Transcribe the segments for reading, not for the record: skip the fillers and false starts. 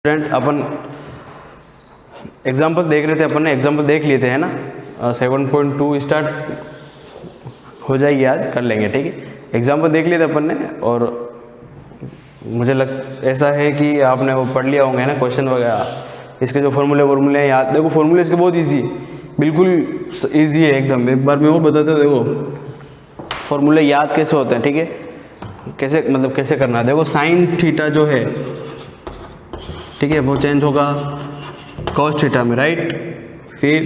Student अपन example देख रहे थे, अपन ने एग्जाम्पल देख लिए थे है ना। 7.2 स्टार्ट हो जाएगी, आज कर लेंगे, ठीक है। एग्जाम्पल देख लिए थे अपन ने, और मुझे ऐसा है कि आपने वो पढ़ लिया होंगे ना क्वेश्चन वगैरह, इसके जो फॉर्मूले याद। देखो फॉर्मूले इसके बहुत ईजी, बिल्कुल ईजी है एकदम। एक बार मैं वो बताता हूँ, देखो फॉर्मूले याद कैसे होते हैं, ठीक है। कैसे मतलब कैसे करना है, देखो साइन थीटा जो है, ठीक है, वो चेंज होगा कॉस थीटा में, राइट। फिर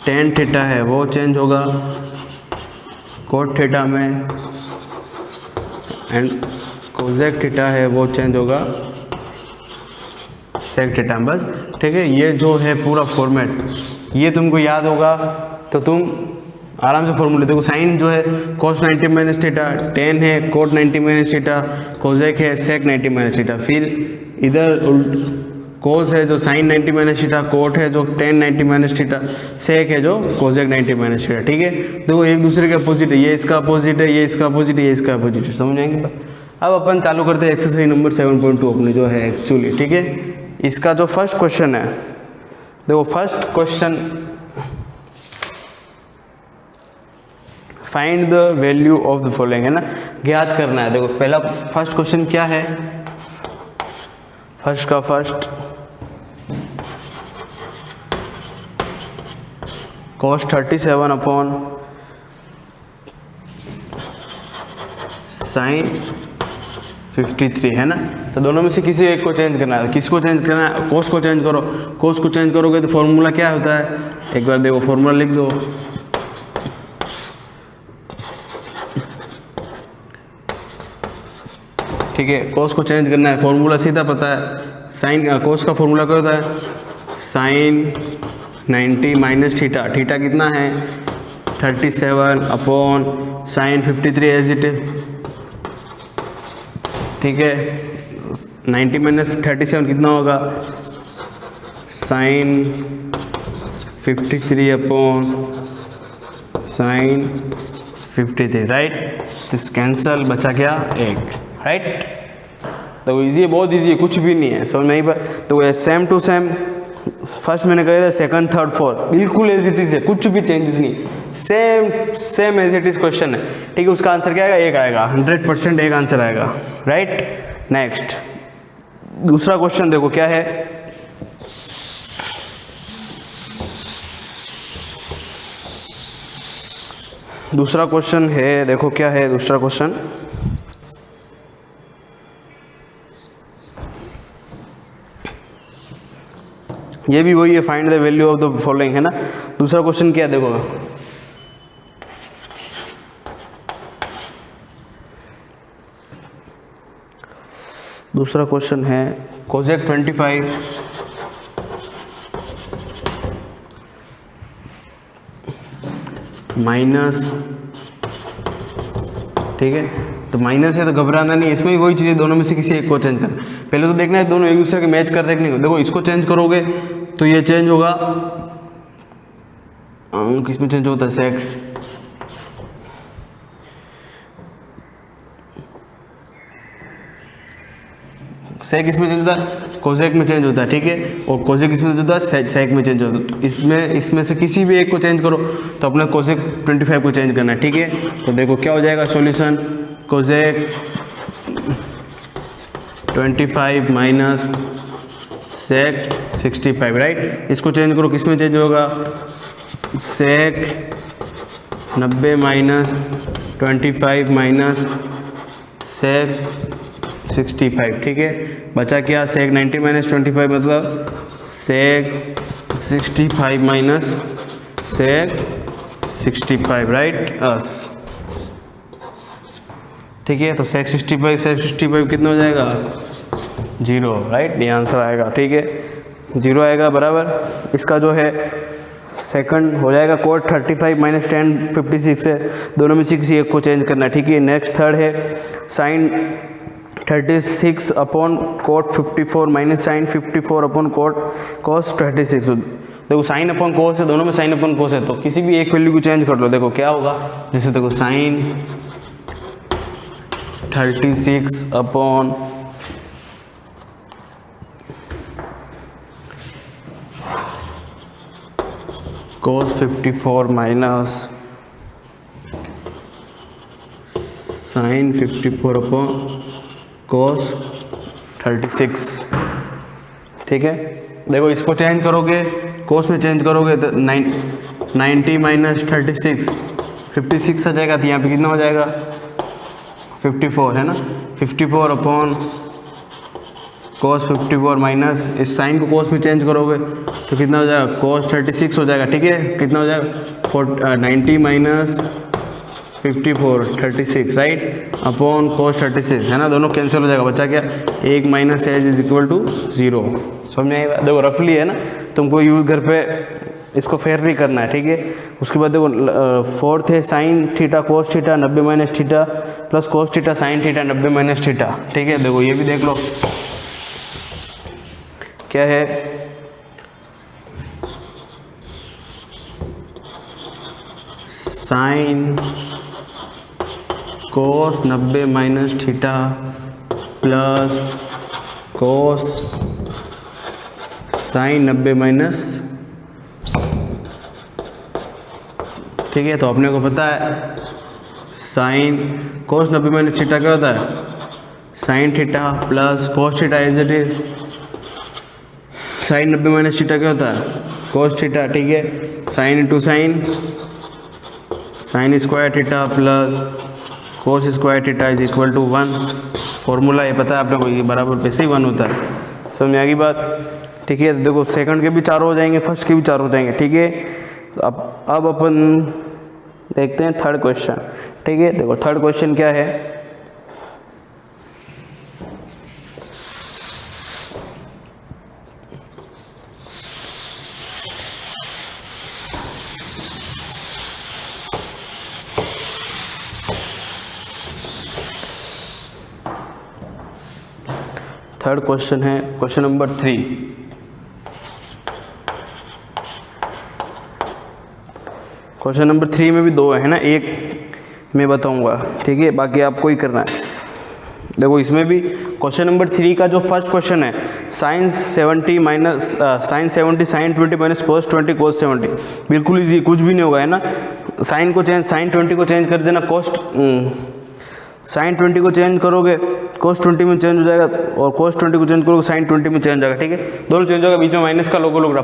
टेन थीटा है वो चेंज होगा कोट थीटा में, एंड कोजेक थीटा है वो चेंज होगा सेक थीटा में। बस ठीक है, ये जो है पूरा फॉर्मेट, ये तुमको याद होगा तो तुम आराम से फॉर्मूले। देखो साइन जो है cos 90 माइनस थीटा, टेन है कोट 90 माइनस थीटा, कोजेक है सेक 90 माइनस थीटा। फिर इधर कोस है जो साइन 90 माइनस थीटा, कोट है जो टेन 90 माइनस थीटा, सेक है जो कोजेक 90 माइनस थीटा, ठीक है। देखो एक दूसरे के अपोजिट है, ये इसका अपोजिट है, ये इसका अपोजिट है, ये इसका अपोजिट है, समझ आएंगे। अब अपन चालू करते हैं एक्सरसाइज नंबर 7.2 अपने जो है एक्चुअली, ठीक है। इसका जो फर्स्ट क्वेश्चन है, देखो first question, find the value of the following, है ना, ज्ञात करना है। देखो पहला फर्स्ट क्वेश्चन क्या है, फर्स्ट का फर्स्ट cos 37 अपॉन साइन 53 है ना। तो दोनों में से किसी एक को चेंज करना है। किसको चेंज करना है, कोस को चेंज करो। कोस को चेंज करोगे तो फॉर्मूला क्या होता है, एक बार देखो फॉर्मूला लिख दो। ठीक है, कोस को चेंज करना है, फॉर्मूला सीधा पता है। साइन कोस का फॉर्मूला क्या होता है, साइन 90 माइनस थीटा, थीटा कितना है 37 अपॉन साइन 53 एज इट है, ठीक है। 90 माइनस 37 कितना होगा, sine 53 upon sine 53, right. This cancel, बचा क्या एक, राइट। तो इजी है, बहुत इजी है, कुछ भी नहीं है, समझ में आई बात। तो सेम टू सेम फर्स्ट मैंने कहा था, सेकंड थर्ड फोर्थ बिल्कुल एज इट इज है, कुछ भी चेंजेस नहीं, same as it is question है, ठीक है। उसका आंसर क्या आएगा, एक आएगा, 100% एक आंसर आएगा, राइट। नेक्स्ट दूसरा क्वेश्चन देखो क्या है, दूसरा क्वेश्चन है, देखो क्या है दूसरा क्वेश्चन। ये भी वही है, find the value of the following, है ना। दूसरा क्वेश्चन क्या है, देखो दूसरा क्वेश्चन है कोजेक 25 माइनस, ठीक है। तो माइनस है तो घबराना नहीं, इसमें भी वही चीज़ है, दोनों में से किसी एक को चेंज करना। पहले तो देखना है दोनों एक दूसरे के मैच कर रहे कि नहीं। देखो इसको चेंज करोगे तो ये चेंज होगा, किसमें चेंज होता है, सेक, सेक इसमें चेंज होता है, कोजेक में चेंज होता है, ठीक है। और कोजेक इसमें चेंज होता है, सेक में चेंज होता है। तो इसमें से किसी भी एक को चेंज करो तो अपने कोजेक 25 को चेंज करना है, ठीक है। तो देखो क्या हो जाएगा solution, cosec 25 minus sec 65, right. इसको चेंज करो, किस में चेंज होगा, सेक 90 माइनस 25 माइनस सेक 65, ठीक है। बचा क्या, सेक 90 माइनस 25 मतलब सेक 65 माइनस सेक 65, राइट, ठीक है। तो सेक 65 कितना हो जाएगा, 0, राइट। ये आंसर आएगा, ठीक है, 0 आएगा, बराबर। इसका जो है सेकंड हो जाएगा कोट 35 माइनस 10 56 है, दोनों में से किसी एक को चेंज करना है, ठीक है। नेक्स्ट थर्ड है sine 36 upon cot 54 minus sine 54 upon cot cos 36। देखो साइन अपॉन कोस है, दोनों में साइन अपॉन कोस है, तो किसी भी एक वैल्यू को चेंज कर लो। देखो क्या होगा, जैसे देखो sine 36 upon cos 54 minus sine 54 upon cos 36। ठीक है, देखो इसको चेंज करोगे, cos में चेंज करोगे तो 90 माइनस 36 56 आ जाएगा। तो यहाँ पे कितना हो जाएगा 54 है ना, 54 अपॉन cos 54 माइनस इस साइन को cos में चेंज करोगे तो कितना हो जाएगा cos 36 हो जाएगा। ठीक है, कितना हो जाएगा 90 माइनस 54 36 राइट अपॉन cos 36 है ना, दोनों कैंसिल हो जाएगा, बचा क्या 1 minus as is equal to 0। समझ में आएगा, देखो रफली है ना, तुमको यूज घर पे इसको फेयर नहीं करना है। ठीक है, उसके बाद देखो फोर्थ है sine theta cos theta 90 minus theta plus cos theta sine theta 90 minus theta. ठीक है, देखो ये भी देख लो क्या है, sine cos 90 minus theta plus कोस साइन 90 माइनस। ठीक है, तो अपने को पता है साइन कोस 90 माइनस थीटा क्या होता है, sine theta plus cos theta as it is, sine 90 minus theta क्या होता है कोस थीटा। ठीक है, sine into sine, sine square theta plus cos square theta is equal to 1। Formula ये पता है आपने को, ये बराबर पैसे ही 1 होता है। समझ में आ गई बात। ठीक है, देखो सेकंड के भी 4 हो जाएंगे, फर्स्ट के भी 4 हो जाएंगे। ठीक है, अब अपन देखते हैं थर्ड क्वेश्चन। ठीक है, देखो थर्ड क्वेश्चन क्या है, थर्ड क्वेश्चन है क्वेश्चन नंबर 3। क्वेश्चन नंबर 3 में भी 2 है ना, एक मैं बताऊंगा। ठीक है, बाकी आपको ही करना है। देखो इसमें भी क्वेश्चन नंबर 3 का जो फर्स्ट क्वेश्चन है sine 70 minus sine 70 sine 20 minus cos 20 cos 70, बिल्कुल इजी, कुछ भी नहीं होगा है ना। साइन को चेंज, साइन 20 को चेंज कर देना, कोस्ट साइन 20 को चेंज करोगे कोस 20 में चेंज हो जाएगा, और कोस 20 को चेंज करोगे साइन 20 में चेंज हो जाएगा। ठीक है, दोनों चेंज होगा, बीच में माइनस का लोगो लग रहा,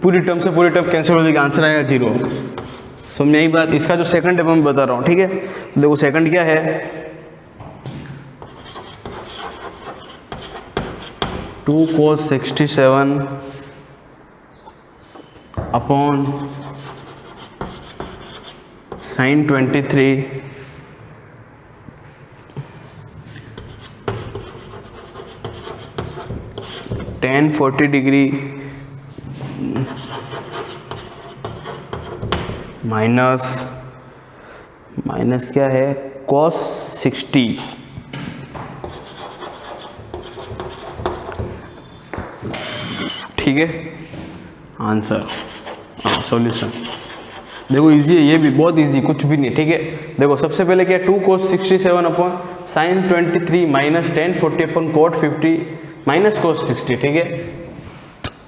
पूरी टर्म से पूरी टर्म कैंसिल हो जाएगी, आंसर आएगा 0। समझ में आई बात। इसका जो सेकंड है मैं बता रहा हूँ। ठीक है, देखो सेकंड क्या है, 2 cos 67 upon sine 23 tan 40 degree minus क्या है cos 60। ठीक है, आंसर सॉल्यूशन। देखो इजी है, ये भी बहुत इजी, कुछ भी नहीं। ठीक है, देखो सबसे पहले क्या 2 cos 67 upon sine 23 minus tan 40 upon cot 50 minus cos 60। ठीक है,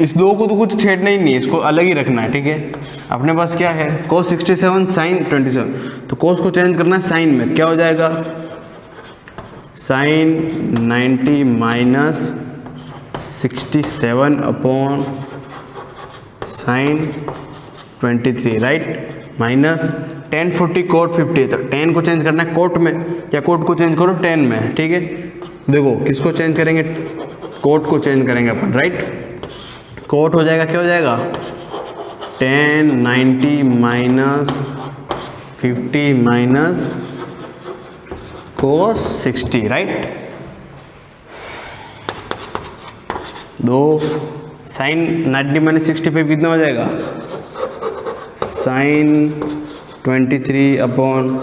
इस दो को तो कुछ छेड़ना ही नहीं है, इसको अलग ही रखना है। ठीक है, अपने पास क्या है cos 67 साइन 27, तो cos को चेंज करना है साइन में, क्या हो जाएगा sine 90 minus 67 upon sine 23 right, minus tan 40 cot 50, तो tan को चेंज करना है कोट में, या कोट को चेंज करो tan में। ठीक है, देखो किसको चेंज करेंगे, कोट को चेंज करेंगे अपन राइट। कोट हो जाएगा, क्या हो जाएगा tan 90 minus 50 minus cos 60 right. दो साइन 90 माइनस 65 कितना हो जाएगा sine 23 upon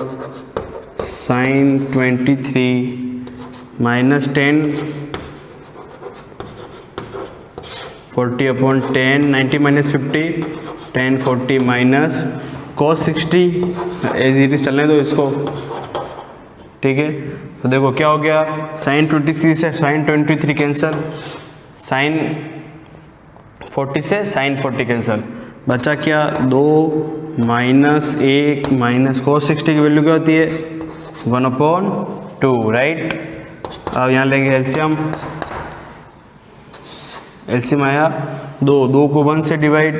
sine 23 minus 40 upon 90 minus 50 40 minus cos 60 as it is चलने दो इसको। ठीक है, तो देखो क्या हो गया साइन 23 से साइन 23 कैंसिल, साइन 40 से साइन 40 कैंसिल, बचा क्या 2 माइनस 1 माइनस cos 60 की वैल्यू क्या होती है 1/2, राइट। अब यहाँ लेंगे एलसीएम आया 2 को 1 से डिवाइड,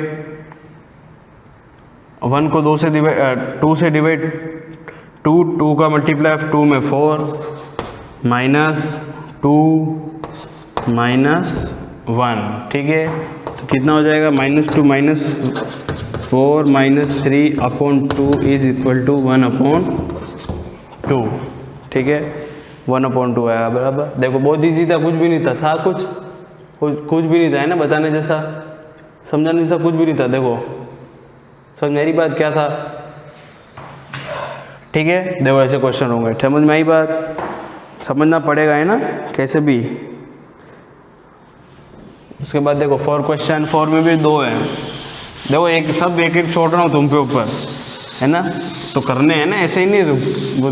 1 को 2 से डिवाइड 2 से डिवाइड 2 का मल्टीप्लाई 2 में 4 माइनस 2 माइनस 1, ठीक है। तो कितना हो जाएगा -2 minus 4 minus 3/2 is equal to 1/2, ठीक है। 1/2 आया बराबर। देखो बहुत इजी था, कुछ भी नहीं था कुछ भी नहीं था, है ना, बताने जैसा, समझाने जैसा कुछ भी नहीं था। देखो समझ मेरी बात क्या था, ठीक है। देखो ऐसे क्वेश्चन होंगे, समझ में आई बात, समझना पड़ेगा, है ना, कैसे भी। उसके बाद देखो 4 क्वेश्चन, 4 में भी 2 हैं। देखो एक सब एक छोड़ रहा हूँ तुम पे ऊपर, है ना, तो करने हैं ना, ऐसे ही नहीं वो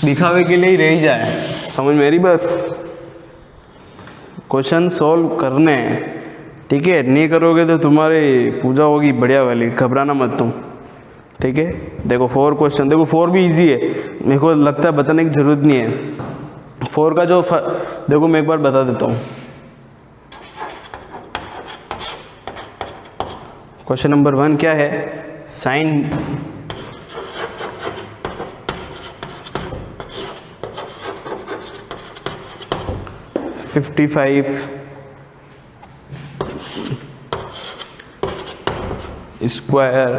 दिखावे के लिए ही रह जाए, समझ मेरी बात। क्वेश्चन सॉल्व करने हैं, ठीक है। नहीं करोगे तो तुम्हारी पूजा होगी बढ़िया वाली, घबराना मत तुम, ठीक है। देखो 4 क्वेश्चन, देखो 4 भी इजी है, मेरे को लगता है बताने की जरूरत नहीं है। 4 का जो देखो मैं एक बार बता देता हूँ। क्वेश्चन नंबर 1 क्या है, साइन $55 स्क्वायर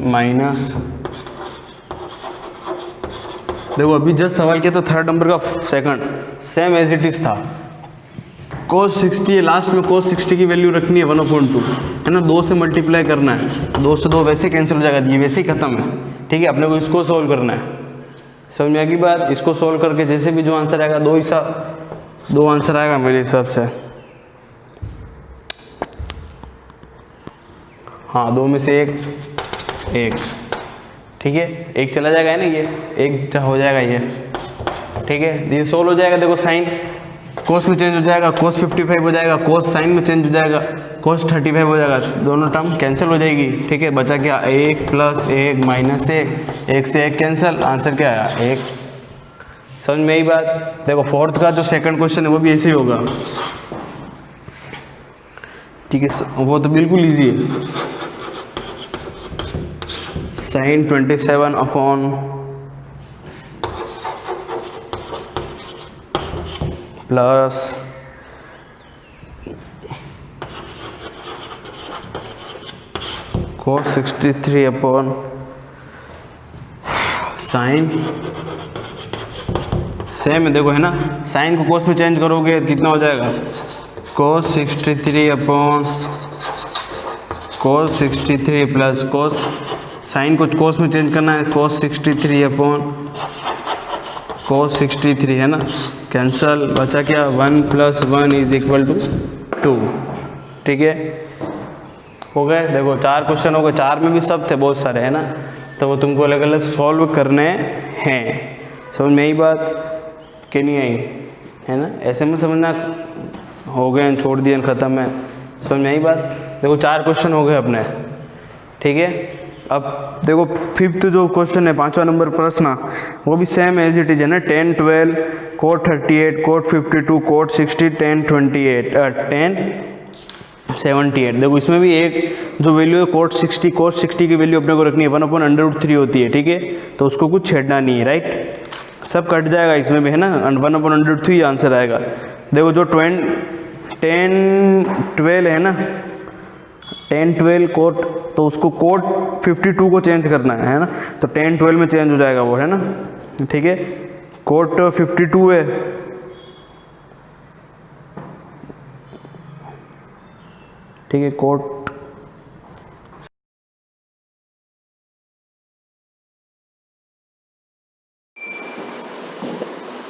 माइनस, देखो अभी जस्ट सवाल किया तो 3rd नंबर का second same as it is था। cos 60 है, लास्ट में cos 60 की वैल्यू रखनी है 1/2, है ना, 2 से मल्टीप्लाई करना है, 2 से 2 वैसे कैंसिल हो जाएगा, ये वैसे ही खत्म है, ठीक है। अपने को इसको सोल्व करना है, समझ में आएगी बात। इसको सोल्व करके जैसे भी जो आंसर आएगा, 2 आंसर आएगा मेरे हिसाब से, हाँ 2 में से एक, ठीक है, एक चला जाएगा, है ना, ये एक हो जाएगा ये, ठीक है। ये सोल्व हो जाएगा। देखो साइन कोस में चेंज हो जाएगा, cos 55 हो जाएगा, कोस साइन में चेंज हो जाएगा, cos 35 हो जाएगा, दोनों टर्म कैंसिल हो जाएगी, ठीक है। बचा क्या 1 + 1 - 1 से 1 कैंसिल, आंसर क्या आया 1, समझ में यही बात। देखो 4th का जो सेकंड क्वेश्चन है वो भी ऐसे ही होगा, ठीक है, वो तो बिल्कुल ईजी है। Sine 27 upon plus cos 63 upon sine, same है, देखो है ना, साइन को कोस में चेंज करोगे कितना हो जाएगा, cos 63 अपॉन cos 63 प्लस cos, साइन को कोस में चेंज करना है, cos 63 अपॉन cos 63, है ना, कैंसल, बचा क्या 1 + 1 = 2, ठीक है, हो गए। देखो 4 क्वेश्चन हो गए, 4 में भी सब थे बहुत सारे, है ना, तो वो तुमको अलग अलग सॉल्व करने हैं, समझ में यही बात कि नहीं आई, है ना, ऐसे में समझना, हो गए छोड़ दिए ख़त्म है, समझ में यही बात। देखो 4 क्वेश्चन हो गए अपने, ठीक है। अब देखो 5th जो क्वेश्चन है, 5वां नंबर प्रश्न, वो भी सेम एज इट इज, है ना, 10 12 cot 38 cot 52 cot 60 10 28 10 78। देखो इसमें भी एक जो वैल्यू है cot 60 की वैल्यू अपने को रखनी है 1/√3 होती है, ठीक है, तो उसको कुछ छेड़ना नहीं है, राइट, सब कट जाएगा इसमें भी, है ना, 1/√3 आंसर आएगा। देखो जो 10 12 है ना, 10 12 कोट, तो उसको कोट 52 को चेंज करना है ना, तो 10 12 में चेंज हो जाएगा वो, है ना, ठीक है। कोट 52 है, ठीक है, कोट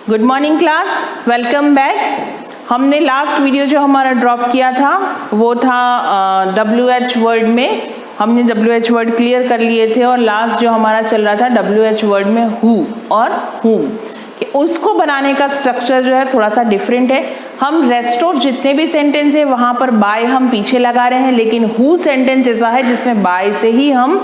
good morning class, welcome back. हमने लास्ट वीडियो जो हमारा ड्रॉप किया था वो था WH वर्ड में हमने WH वर्ड क्लियर कर लिए थे और लास्ट जो हमारा चल रहा था WH वर्ड में who और whom, कि उसको बनाने का स्ट्रक्चर जो है थोड़ा सा डिफरेंट है। हम रेस्ट ऑफ जितने भी सेंटेंस है वहाँ पर बाय हम पीछे लगा रहे हैं, लेकिन हु सेंटेंस ऐसा है जिसमें बाय से ही हम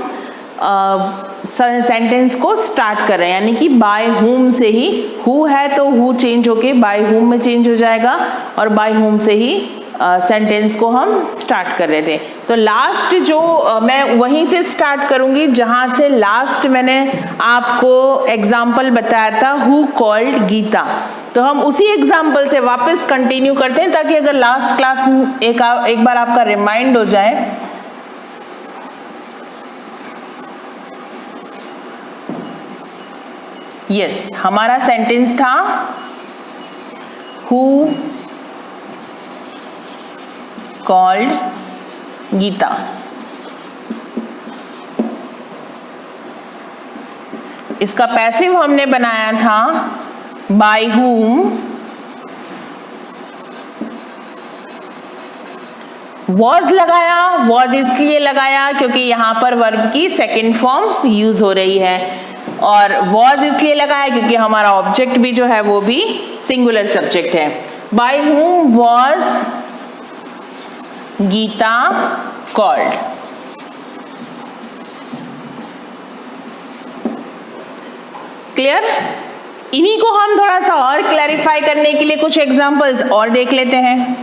सेंटेंस को स्टार्ट कर रहे हैं, यानी कि बाय हुम से ही, हु है तो हु चेंज होके बाय हुम में चेंज हो जाएगा और बाय हुम से ही सेंटेंस को हम स्टार्ट कर रहे थे। तो लास्ट जो मैं वहीं से स्टार्ट करूंगी जहां से लास्ट मैंने आपको एग्जाम्पल बताया था, हु कॉल्ड गीता। तो हम उसी एग्जाम्पल से वापस कंटिन्यू करते हैं ताकि अगर लास्ट क्लास एक बार आपका रिमाइंड हो जाए। यस, हमारा सेंटेंस था हु कॉल्ड गीता। इसका पैसिव हमने बनाया था बाय whom, was लगाया, was इसलिए लगाया क्योंकि यहाँ पर वर्ब की सेकेंड फॉर्म यूज हो रही है, और was इसलिए लगाया क्योंकि हमारा ऑब्जेक्ट भी जो है वो भी सिंगुलर सब्जेक्ट है। By whom was Geeta called. Clear? इन्हीं को हम थोड़ा सा और क्लैरिफाई करने के लिए कुछ एग्जांपल्स और देख लेते हैं।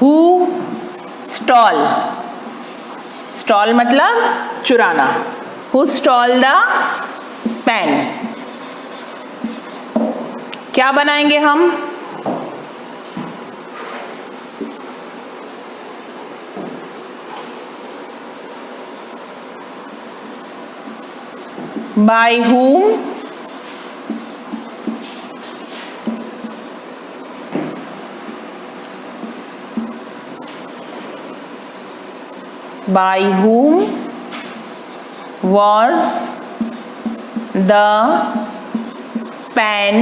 हु स्टॉल, स्टॉल मतलब चुराना। हु स्टॉल द पेन, क्या बनाएंगे हम? By whom was the pen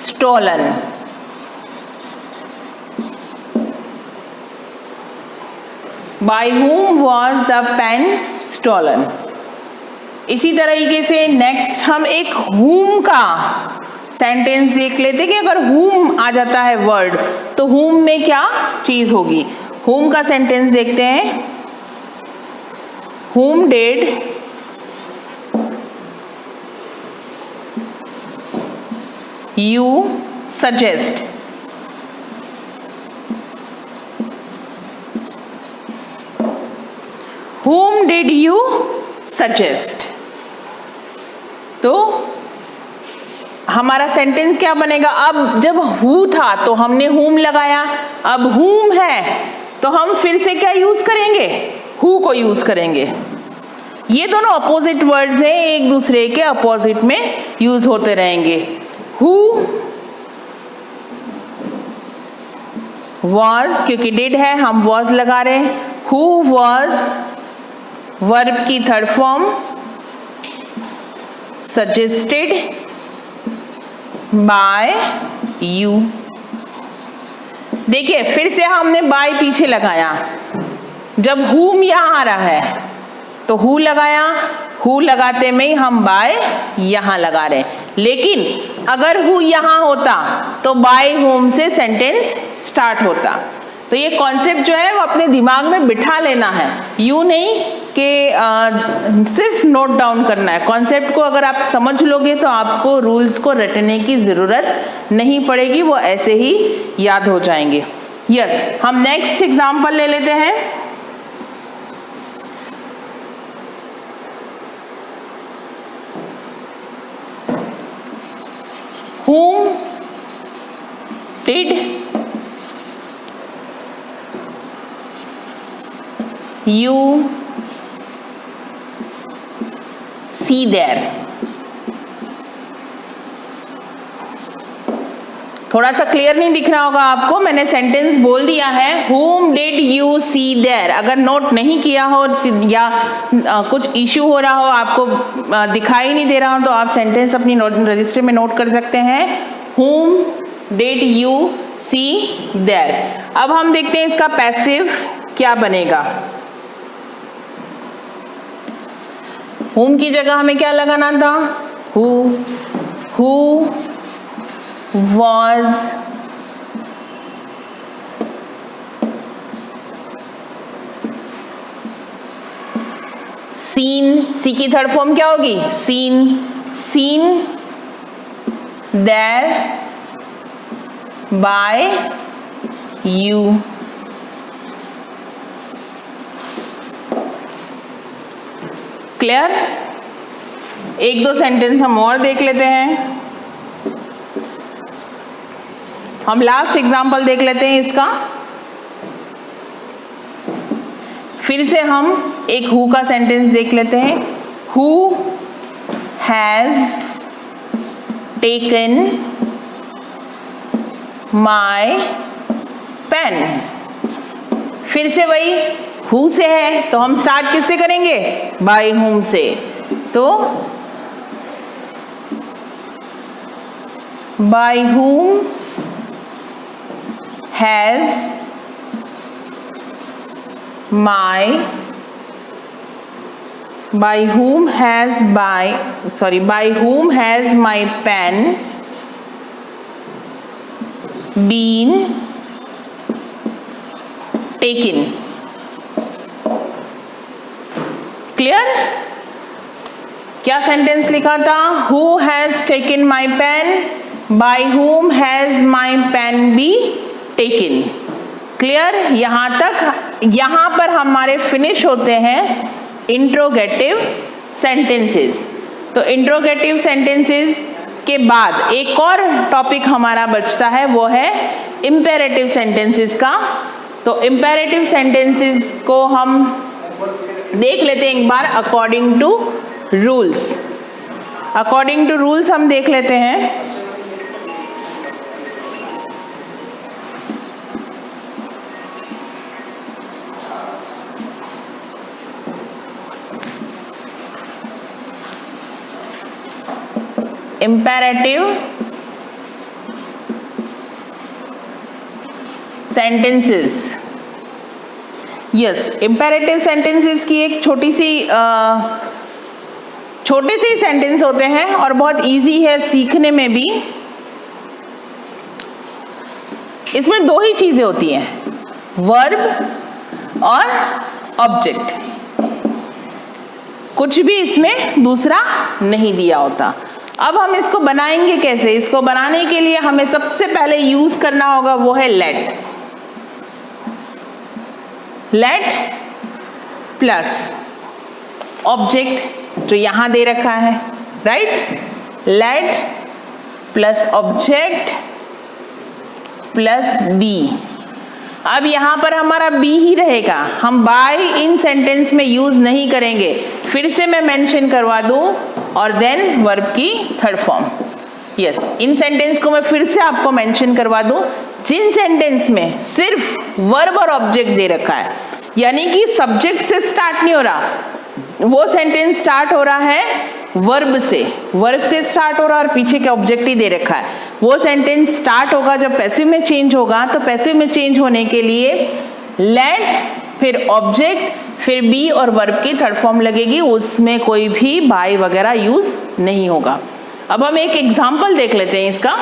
stolen? By whom was the pen stolen? इसी तरीके से नेक्स्ट हम एक whom का सेंटेंस देख लेते कि अगर whom आ जाता है वर्ड तो whom में क्या चीज होगी। whom का सेंटेंस देखते हैं। whom did you suggest? whom did you suggest? तो हमारा सेंटेंस क्या बनेगा? अब जब हु था तो हमने whom लगाया, अब whom है तो हम फिर से क्या यूज करेंगे? हु को यूज करेंगे। ये दोनों अपोजिट वर्ड्स हैं, एक दूसरे के अपोजिट में यूज होते रहेंगे। हु was, क्योंकि did है हम was लगा रहे हैं। who was वर्ब की third form, suggested by you। देखिए फिर से हमने बाय पीछे लगाया, जब whom यहां आ रहा है तो who लगाया, who लगाते में ही हम बाय यहां लगा रहे हैं, लेकिन अगर who यहां होता तो बाय whom से सेंटेंस स्टार्ट होता। तो ये कॉन्सेप्ट जो है वो अपने दिमाग में बिठा लेना है, यूं नहीं कि सिर्फ नोट डाउन करना है। कॉन्सेप्ट को अगर आप समझ लोगे तो आपको रूल्स को रटने की जरूरत नहीं पड़ेगी, वो ऐसे ही याद हो जाएंगे। यस, हम नेक्स्ट एग्जांपल ले लेते हैं। Whom did you see there? थोड़ा सा क्लियर नहीं दिख रहा होगा आपको, मैंने सेंटेंस बोल दिया है whom did you see there। अगर नोट नहीं किया हो या कुछ इश्यू हो रहा हो, आपको दिखाई नहीं दे रहा हो, तो आप सेंटेंस अपनी रजिस्टर में नोट कर सकते हैं। whom did you see there. अब हम देखते हैं इसका पैसिव क्या बनेगा। whom की जगह हमें क्या लगाना था, who was seen, सी की थर्ड फॉर्म क्या होगी, seen there by you। Clear. एक दो सेंटेंस हम और देख लेते हैं। हम लास्ट एग्जांपल देख लेते हैं इसका। फिर से हम एक हु का सेंटेंस देख लेते हैं। Who has taken my pen. फिर से वही हु से है तो हम स्टार्ट किससे करेंगे, बाय हुम से। तो by whom has my, by whom has my pen been taken। Clear. क्या सेंटेंस लिखा था, who has taken my pen, by whom has my pen be taken। Clear. यहां तक, यहां पर हमारे फिनिश होते हैं इंट्रोगेटिव सेंटेंसेस। तो इंट्रोगेटिव सेंटेंसेस के बाद एक और टॉपिक हमारा बचता है, वो है इंपेरेटिव सेंटेंसेस का। तो इंपेरेटिव सेंटेंसेस को हम देख लेते हैं एक बार according to rules. According to rules हम देख लेते हैं। imperative sentences, yes, imperative sentences की एक छोटे से सेंटेंस होते हैं और बहुत इजी है सीखने में भी। इसमें दो ही चीजें होती हैं, वर्ब और ऑब्जेक्ट। कुछ भी इसमें दूसरा नहीं दिया होता। अब हम इसको बनाएंगे कैसे, इसको बनाने के लिए हमें सबसे पहले यूज करना होगा वो है लेट। लेट प्लस ऑब्जेक्ट जो यहां दे रखा है, right. Let plus object plus be. अब यहां पर हमारा बी ही रहेगा, हम बाय इन सेंटेंस में यूज नहीं करेंगे। फिर से मैं मेंशन करवा दूं और देन वर्ब की थर्ड फॉर्म। यस, इन सेंटेंस को मैं फिर से आपको मेंशन करवा दूं, जिन सेंटेंस में सिर्फ वर्ब और ऑब्जेक्ट दे रखा है, यानी कि सब्जेक्ट से स्टार्ट नहीं हो रहा, वो सेंटेंस स्टार्ट हो रहा है वर्ब से स्टार्ट हो रहा है और पीछे का ऑब्जेक्ट ही दे रखा है। वो सेंटेंस स्टार्ट होगा जब पैसिव में चेंज होगा, तो पैसिव में चेंज होने के लिए लेट फिर ऑब्जेक्ट फिर बी और वर्ब की थर्ड फॉर्म लगेगी, उसमें कोई भी बाय वगैरह यूज नहीं होगा। अब हम एक एग्जांपल देख लेते हैं इसका।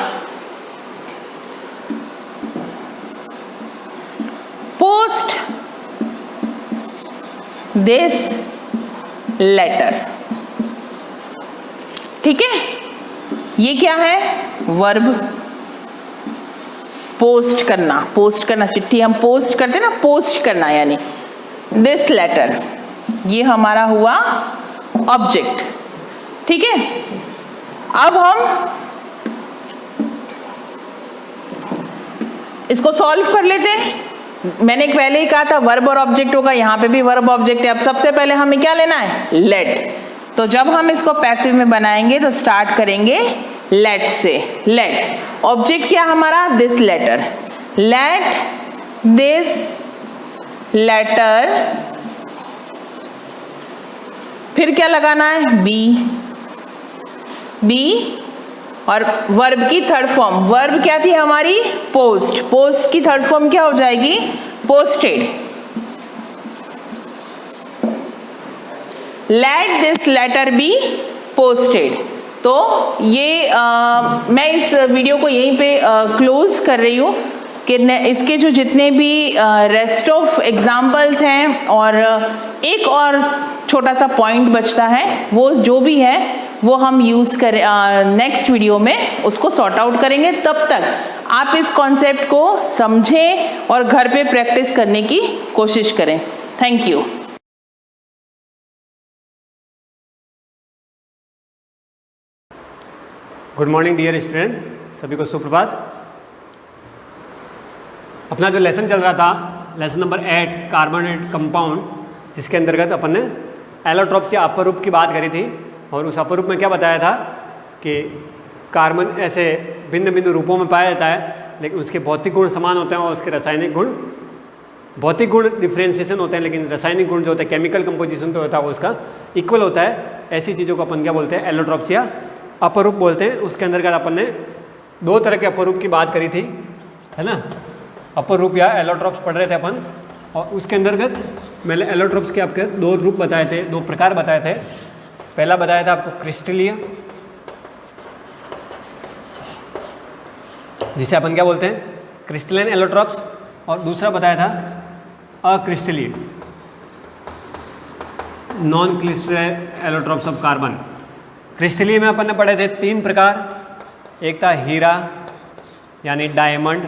पोस्ट दिस लेटर, ठीक है। ये क्या है, वर्ब। पोस्ट करना, चिट्ठी हम पोस्ट करते हैं ना, पोस्ट करना यानी दिस लेटर, ये हमारा हुआ ऑब्जेक्ट, ठीक है। अब हम इसको सॉल्व कर लेते हैं। मैंने पहले ही कहा था वर्ब और ऑब्जेक्ट होगा, यहां पे भी वर्ब ऑब्जेक्ट है। अब सबसे पहले हमें क्या लेना है, लेट। तो जब हम इसको पैसिव में बनाएंगे तो स्टार्ट करेंगे लेट से। लेट ऑब्जेक्ट क्या हमारा, this letter. Let this letter, फिर क्या लगाना है, बी और वर्ब की थर्ड फॉर्म, वर्ब क्या थी हमारी? पोस्ट। पोस्ट की थर्ड फॉर्म क्या हो जाएगी? Posted. Let this letter be posted. तो ये मैं इस वीडियो को यहीं पे क्लोज कर रही हूँ कि इसके जो जितने भी रेस्ट ऑफ एग्जाम्पल्स हैं और एक और छोटा सा पॉइंट बचता है, वो जो भी है वो हम यूज़ करें नेक्स्ट वीडियो में, उसको सॉर्ट आउट करेंगे। तब तक आप इस कॉन्सेप्ट को समझें और घर पे प्रैक्टिस करने की कोशिश करें। Thank you. Good morning dear student, सभी को सुप्रभात। अपना जो लेसन चल रहा था, लेसन नंबर 8 कार्बोनेट कंपाउंड, जिसके अंतर्गत अपन ने एलोट्रोप्स या अपर रूप की बात करी थी। और उस अपर रूप में क्या बताया था कि कार्बन ऐसे भिन्न भिन्न रूपों में पाया जाता है, लेकिन उसके भौतिक गुण समान होते हैं और उसके रासायनिक गुण, भौतिक गुण डिफ्रेंसिएशन होते हैं, लेकिन रासायनिक गुण जो होता है, केमिकल कंपोजिशन तो होता है, वो उसका इक्वल होता है। ऐसी चीज़ों को अपन क्या बोलते हैं? एलोट्रोप्स या अपर रूप बोलते हैं। उसके अंतर्गत अपन ने 2 तरह के अपर रूप की बात करी थी, है ना? अपर रूप या एलोट्रोप्स पढ़ रहे थे अपन, और उसके अंतर्गत मैंने एलोट्रोप्स के आपके 2 रूप बताए थे, 2 प्रकार बताए थे। पहला बताया था आपको क्रिस्टलीय, जिसे अपन क्या बोलते हैं? Crystalline allotropes. और दूसरा बताया था अक्रिस्टलीय, non crystalline allotropes of carbon. क्रिस्टलीय में अपन ने पढ़े थे 3 प्रकार। एक था हीरा यानी डायमंड,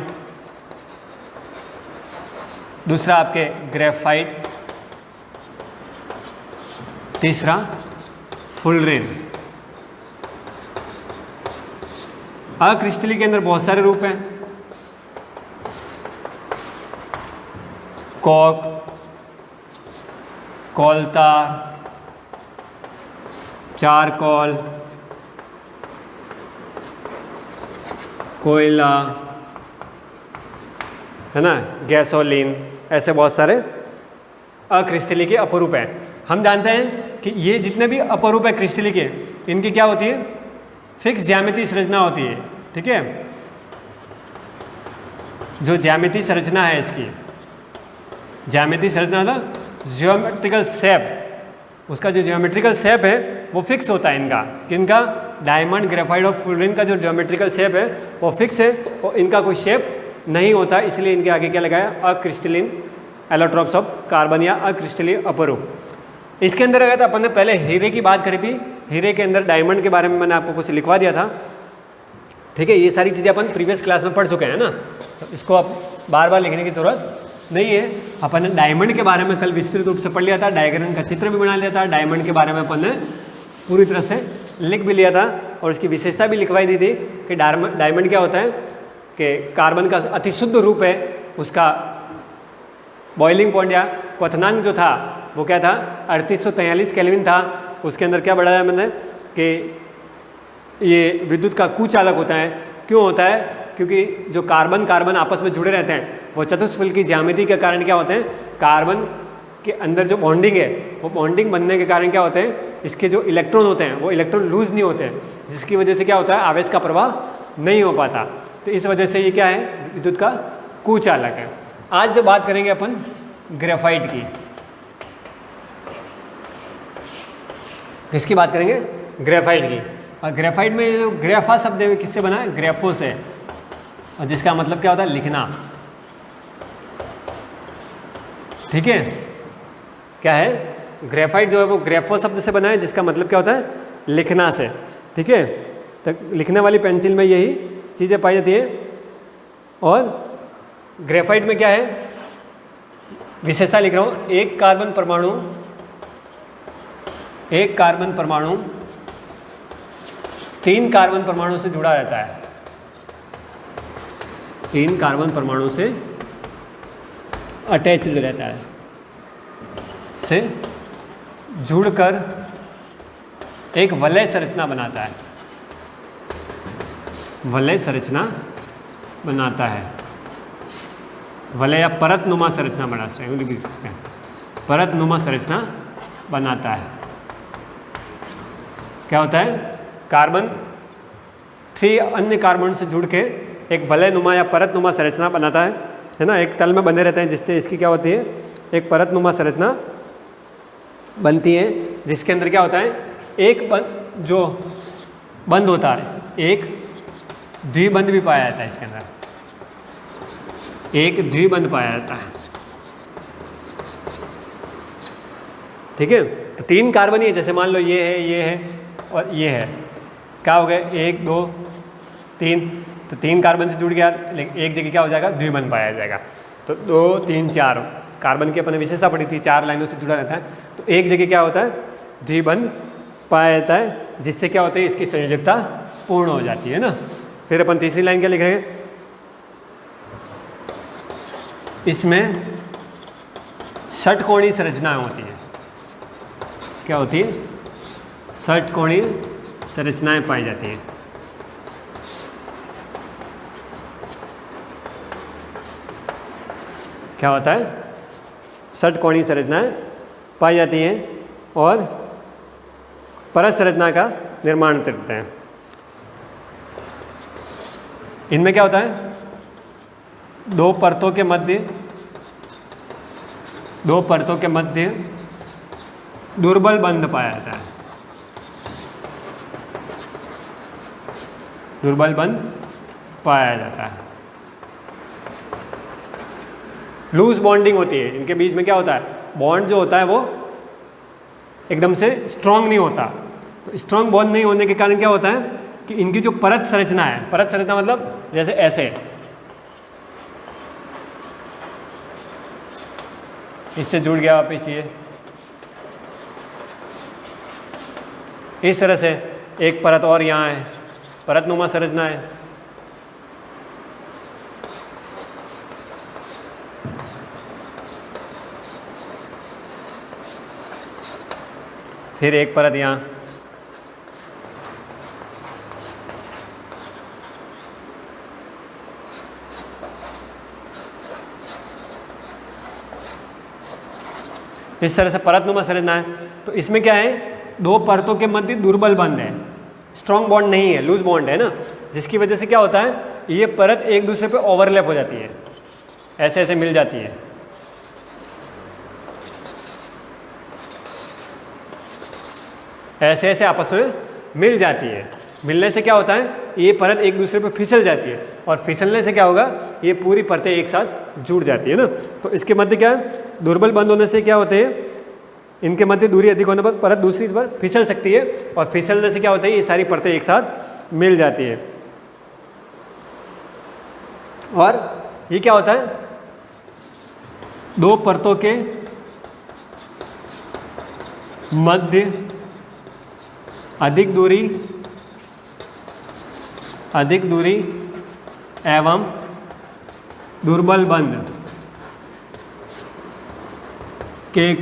दूसरा आपके ग्रेफाइट, तीसरा फुलरेन। अक्रिस्टलीय के अंदर बहुत सारे रूप हैं। कॉक, कोलतार, चारकोल, कोयला, है ना, गैसोलीन, ऐसे बहुत सारे अक्रिस्टलीय के अपरूप हैं। हम जानते हैं कि ये जितने भी अपरूप है क्रिस्टलीय के, इनकी क्या होती है? फिक्स ज्यामितीय संरचना होती है। ठीक है, जो ज्यामितीय संरचना है इसकी, ज्यामितीय संरचना मतलब जियोमेट्रिकल शेप, उसका जो जियोमेट्रिकल शेप है वो फिक्स होता है इनका। किनका? डायमंड, ग्रेफाइट और फुलरेन का जो जियोमेट्रिकल शेप है वो फिक्स है और इनका कोई शेप नहीं होता, इसलिए इनके आगे क्या लगाया? अक्रिस्टलीन एलोट्रोप्स ऑफ कार्बन या अक्रिस्टलीय अपरूप। इसके अंदर अगर अपन ने पहले हीरे की बात करी थी, हीरे के अंदर डायमंड के बारे में मैंने आपको कुछ लिखवा दिया था। ठीक है, ये सारी चीज़ें अपन प्रीवियस क्लास में पढ़ चुके हैं ना, तो इसको अब बार बार लिखने की जरूरत नहीं है। अपन ने डायमंड के बारे में कल विस्तृत रूप से पढ़ लिया था, डायग्राम का चित्र भी बना लिया था, डायमंड के बारे में अपन ने पूरी तरह से लिख भी लिया था और उसकी विशेषता भी लिखवाई दी थी कि डायमंड क्या होता है कि कार्बन का अति शुद्ध रूप है। उसका बॉइलिंग पॉइंट या क्वथनांक जो था वो क्या था? 3843 केल्विन था। उसके अंदर क्या बढ़ाया मैंने कि ये विद्युत का कुचालक होता है। क्यों होता है? क्योंकि जो कार्बन कार्बन आपस में जुड़े रहते हैं, वो चतुष्फलक की ज्यामिति के कारण क्या होते हैं? कार्बन के अंदर जो बॉन्डिंग है, वो बॉन्डिंग बनने के कारण क्या होते हैं? इसके जो इलेक्ट्रॉन होते हैं वो इलेक्ट्रॉन लूज नहीं होते हैं, जिसकी वजह से क्या होता है? आवेश का प्रवाह नहीं हो पाता। तो इस वजह से ये क्या है? विद्युत का कुचालक है। आज जो बात करेंगे अपन ग्रेफाइट की, किसकी बात करेंगे? ग्रेफाइट की। और ग्रेफाइट में जो ग्रेफा शब्द है किससे बना है? ग्रेफो से, और जिसका मतलब क्या होता है? लिखना। ठीक है, क्या है? ग्रेफाइट जो है वो ग्रेफो शब्द से बना है, जिसका मतलब क्या होता है? लिखना से। ठीक है, तो लिखने वाली पेंसिल में यही चीज़ें पाई जाती है। और ग्रेफाइट में क्या है? विशेषता लिख रहा हूँ, एक कार्बन परमाणु 3 कार्बन परमाणु से जुड़ा रहता है। 3 कार्बन परमाणु से अटैच्ड रहता है, से जुड़कर एक वलय संरचना बनाता है। वलय संरचना बनाता है, वलय या परतनुमा संरचना बना सकते हैं, परतनुमा संरचना बनाता है। क्या होता है? कार्बन 3 अन्य कार्बन से जुड़ के एक वलयनुमा या परतनुमा संरचना बनाता है ना, एक तल में बने रहते हैं, जिससे इसकी क्या होती है, एक परतनुमा संरचना बनती है, जिसके अंदर क्या होता है, एक जो बंद होता है, एक द्विबंध भी पाया जाता है इसके अंदर, एक द्विबंध पाया जाता है। ठीक है, तो 3 कार्बन ही है, जैसे मान लो ये है और ये है, क्या हो गए 1 2 3, तो 3 कार्बन से जुड़ गया, लेकिन एक जगह क्या हो जाएगा, द्विबंध पाया जाएगा। तो 2 3 4 कार्बन की अपने विशेषता पड़ी थी, 4 लाइनों से जुड़ा रहता है, तो एक जगह क्या होता है, द्विबंध पाया जाता है, जिससे क्या होता है, इसकी संयोजकता पूर्ण हो जाती है ना। फिर अपन तीसरी लाइन क्या लिख रहे हैं, इसमें षटकोणीय संरचनाएं होती है। क्या होती है, षटकोणीय संरचनाएं पाई जाती हैं। क्या होता है, षटकोणीय संरचनाएं पाई जाती हैं और परत संरचना का निर्माण करते हैं। इनमें क्या होता है, 2 परतों के मध्य दुर्बल बंध पाया जाता है, दुर्बल बंध पाया जाता है। लूज बॉन्डिंग होती है, इनके बीच में क्या होता है, बॉन्ड जो होता है वो एकदम से स्ट्रांग नहीं होता। तो स्ट्रांग बॉन्ड नहीं होने के कारण क्या होता है कि इनकी जो परत संरचना है, परत संरचना मतलब जैसे ऐसे, इससे जुड़ गया वापिस ये, इस तरह से एक परत और यहाँ है, परतनुमा संरचना है। फिर एक परत यहाँ, इस तरह से परतनुमा संरचना है। तो इसमें क्या है, 2 परतों के मध्य दुर्बल बंध है, स्ट्रॉन्ग बॉन्ड नहीं है, लूज बॉन्ड है ना, जिसकी वजह से क्या होता है, ये परत एक दूसरे पे ओवरलैप हो जाती है, ऐसे ऐसे मिल जाती है। ऐसे ऐसे आपस में मिल जाती है। मिलने से क्या होता है, ये परत एक दूसरे पे फिसल जाती है, और फिसलने से क्या होगा, ये पूरी परतें एक साथ जुड़ जाती है ना। तो इसके मध्य क्या है, दुर्बल बंध होने से क्या होते हैं, इनके मध्य दूरी अधिक होने पर परत दूसरी पर फिसल सकती है, और फिसलने से क्या होता है, ये सारी परतें एक साथ मिल जाती है। और ये क्या होता है, 2 परतों के मध्य अधिक दूरी एवं दुर्बल बंध के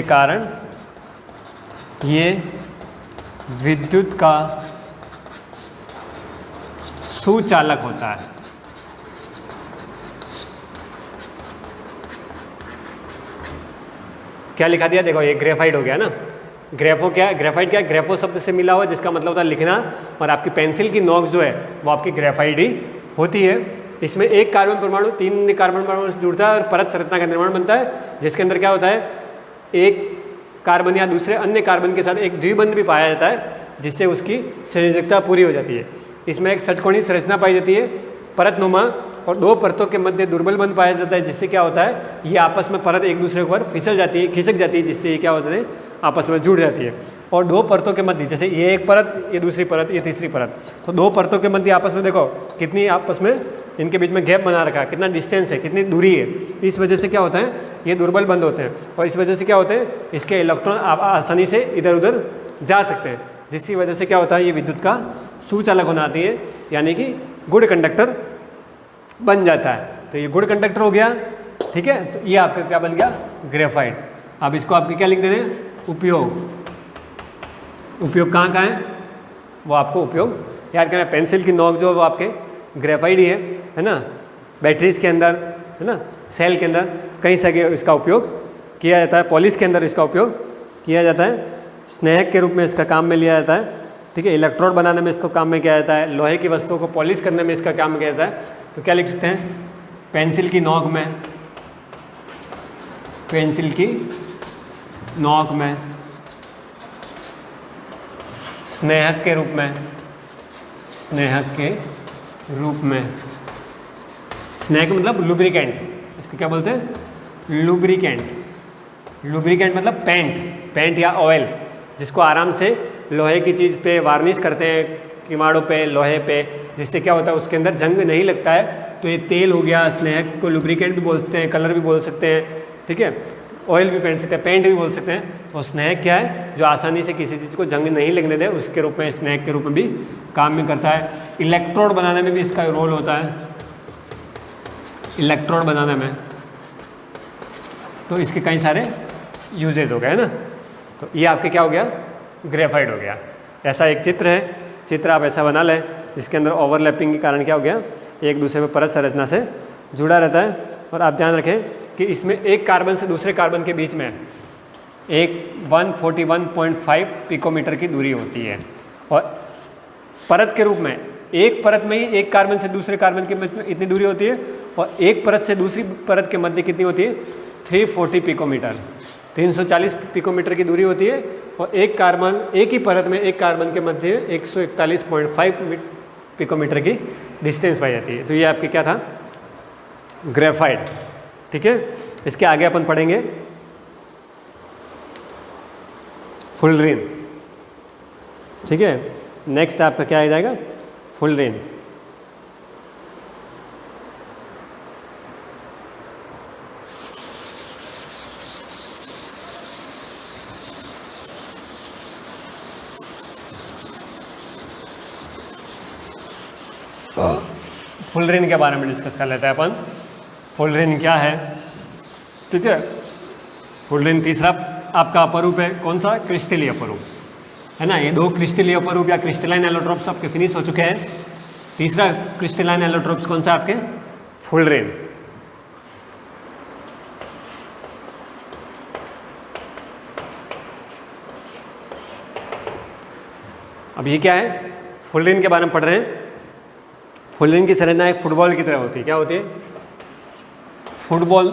कारण ये विद्युत का सुचालक होता है। क्या लिखा दिया, देखो ये ग्रेफाइट हो गया ना। ग्रेफो क्या है, ग्रेफाइट क्या है, ग्रेफो शब्द से मिला हुआ, जिसका मतलब होता है लिखना, और आपकी पेंसिल की नोक जो है वो आपकी ग्रेफाइट ही होती है। इसमें एक कार्बन परमाणु 3 कार्बन परमाणु से जुड़ता है और परत संरचना का निर्माण बनता है, जिसके अंदर क्या होता है, एक कार्बन या दूसरे अन्य कार्बन के साथ एक द्विबंध भी पाया जाता है, जिससे उसकी संयोजकता पूरी हो जाती है। इसमें एक षटकोणीय संरचना पाई जाती है, परतनुमा, और 2 परतों के मध्य दुर्बल बंध पाया जाता है, जिससे क्या होता है, ये आपस में परत एक दूसरे के ऊपर फिसल जाती है, खिसक जाती है, जिससे ये क्या होता है, आपस में जुड़ जाती है। और 2 परतों के मध्य, जैसे ये एक परत, ये दूसरी परत, ये तीसरी परत, तो 2 परतों के मध्य आपस में देखो कितनी आपस में इनके बीच में गैप बना रखा है, कितना डिस्टेंस है, कितनी दूरी है। इस वजह से क्या होता है, ये दुर्बल बंध होते हैं, और इस वजह से क्या होते हैं, इसके इलेक्ट्रॉन आसानी से इधर उधर जा सकते हैं, जिसकी वजह से क्या होता है, ये विद्युत का सुचालक बनाती है, यानी कि गुड कंडक्टर बन जाता है। तो ये गुड कंडक्टर हो गया, ठीक है। तो ये आपका क्या बन गया, ग्रेफाइट। अब इसको आपके क्या लिख दे रहे हैं, उपयोग कहाँ कहाँ है, वो आपको उपयोग याद करना है। पेंसिल की नोक जो है वो आपके ग्रेफाइट ही है ना, बैटरीज के अंदर, है ना, सेल के अंदर कई जगह इसका उपयोग किया जाता है, पॉलिश के अंदर इसका उपयोग किया जाता है, स्नेहक के रूप में इसका काम में लिया जाता है, ठीक है। इलेक्ट्रोड बनाने में इसको काम में किया जाता है, लोहे की वस्तुओं को पॉलिश करने में इसका काम किया जाता है। तो क्या लिख सकते हैं, पेंसिल की नोक में, पेंसिल की नोक में, स्नेहक के रूप में, स्नेहक के रूप में, स्नेहक मतलब लुब्रिकेंट, इसको क्या बोलते हैं, लुब्रिकेंट। लुब्रिकेंट मतलब पेंट, पेंट या ऑयल, जिसको आराम से लोहे की चीज़ पे वार्निश करते हैं, किवाड़ों पे, लोहे पे, जिससे क्या होता है उसके अंदर जंग नहीं लगता है। तो ये तेल हो गया, स्नेहक को लुब्रिकेंट भी बोल सकते हैं, कलर भी बोल सकते हैं, ठीक है, ऑयल भी पहन सकते हैं, पेंट भी बोल सकते हैं। और स्नेहक क्या है, जो आसानी से किसी चीज़ को जंग नहीं लगने दे, उसके रूप में स्नेहक के रूप में भी काम में करता है। इलेक्ट्रोड बनाने में भी इसका रोल होता है, इलेक्ट्रोड बनाने में। तो इसके कई सारे यूजेज हो गए है ना। तो ये आपके क्या हो गया, ग्रेफाइट हो गया। ऐसा एक चित्र है, चित्र आप ऐसा बना लें जिसके अंदर ओवरलैपिंग के कारण क्या हो गया, एक दूसरे में परत संरचना से जुड़ा रहता है। और आप ध्यान रखें कि इसमें एक कार्बन से दूसरे कार्बन के बीच में एक 141.5 पिकोमीटर की दूरी होती है। और परत के रूप में एक परत में ही एक कार्बन से दूसरे कार्बन के मध्य में इतनी दूरी होती है, और एक परत से दूसरी परत के मध्य कितनी होती है, 340 पिकोमीटर, 340 पिकोमीटर की दूरी होती है। और एक कार्बन, एक ही परत में एक कार्बन के मध्य 141.5 पिकोमीटर की डिस्टेंस पाई जाती है। तो ये आपके क्या था, ग्रेफाइट, ठीक है। इसके आगे अपन पढ़ेंगे फुलरिन, ठीक है। नेक्स्ट आपका क्या आ जाएगा, फुलरिन। फुलरिन के बारे में डिस्कस कर लेते हैं अपन। फुलरिन क्या है, ठीक है। फुलरिन तीसरा आपका अपरूप है, कौन सा, क्रिस्टलीय अपरूप, है ना। ये दो क्रिस्टलीय अपरूप या क्रिस्टलाइन एलोट्रोप्स आपके फिनिश हो चुके हैं। तीसरा क्रिस्टलाइन एलोट्रोप्स कौन सा आपके, फुलरिन। अब ये क्या है, फुलरिन के बारे में पढ़ रहे हैं। फुलरिन की संरचना एक फुटबॉल की तरह होती है। क्या होती है, फुटबॉल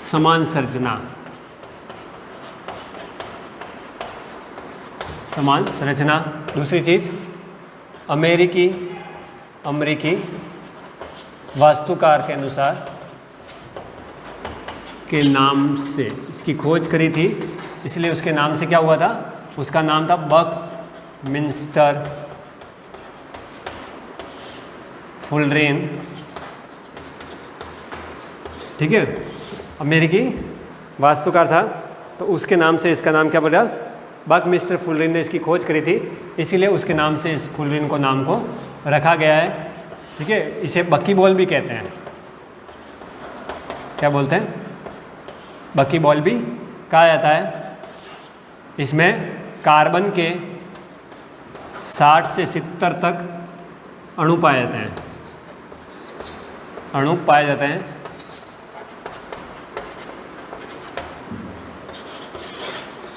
समान संरचना, समान संरचना। दूसरी चीज, अमेरिकी वास्तुकार के अनुसार के नाम से इसकी खोज करी थी, इसलिए उसके नाम से क्या हुआ था, उसका नाम था बकमिंस्टर फुलरिन, ठीक है। अमेरिकी वास्तुकार था, तो उसके नाम से इसका नाम क्या पड़ा, बकमिंस्टर फुलरिन ने इसकी खोज करी थी, इसीलिए उसके नाम से इस फुलरिन को नाम को रखा गया है, ठीक है। इसे बकी बॉल भी कहते हैं। क्या बोलते हैं, बकी बॉल भी कहा जाता है। इसमें कार्बन के 60 से 70 तक अणु पाए जाते हैं, अणु पाए जाते हैं।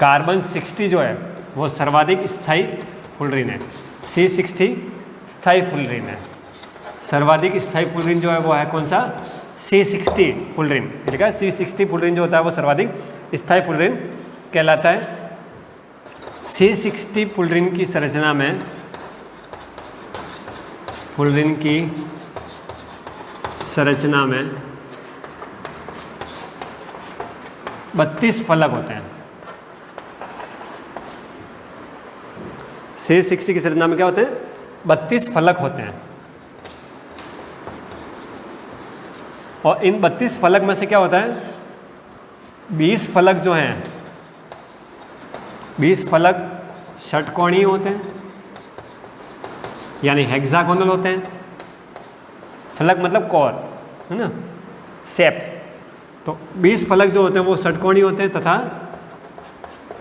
कार्बन 60 जो है वो सर्वाधिक स्थायी फुलरिन है, C60 स्थायी फुलरिन है। सर्वाधिक स्थायी फुलरिन जो है वो है कौन सा, C60 फुलरिन, ठीक है। C60 फुलरिन जो होता है वो सर्वाधिक स्थायी फुलरिन कहलाता है। C60 फुलरिन की संरचना में, फुलरिन की संरचना में 32 फलक होते हैं। C60 की संरचना में क्या होते हैं, 32 फलक होते हैं। और इन 32 फलक में से क्या होता है, 20 फलक जो हैं, 20 फलक षटकोणीय होते हैं, यानी हेक्सागोनल होते हैं। फलक मतलब कोर, है ना, शेप। तो 20 फलक जो होते हैं वो षटकोणीय होते हैं, तथा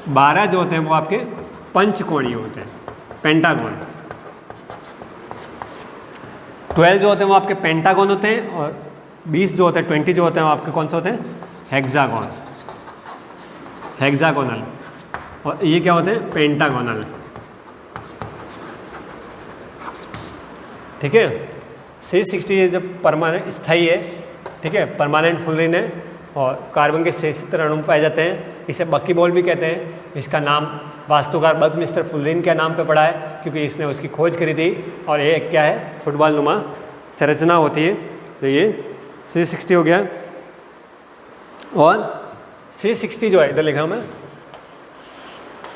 12 जो होते हैं वो आपके पंचकोणीय होते हैं, पेंटागोन। 12 जो होते हैं वो आपके पेंटागोन होते हैं, और 20 जो होते हैं, 20 जो होते हैं वो आपके कौन से होते हैं, हेक्सागोन, हेक्सागोनल। और ये क्या होते हैं, पेंटागोनल। ठीक है, C60 जो परमानेंट स्थायी है, ठीक है, परमानेंट फुलरिन है और कार्बन के 76 अणु पाए जाते हैं। इसे बकीबॉल भी कहते हैं। इसका नाम वास्तुकार बकमिस्टर फुलरिन के नाम पे पड़ा है क्योंकि इसने उसकी खोज करी थी। और ये क्या है, फुटबॉल नुमा संरचना होती है। तो ये C60 हो गया। और C60 जो है, इधर लिखा हूँ मैं,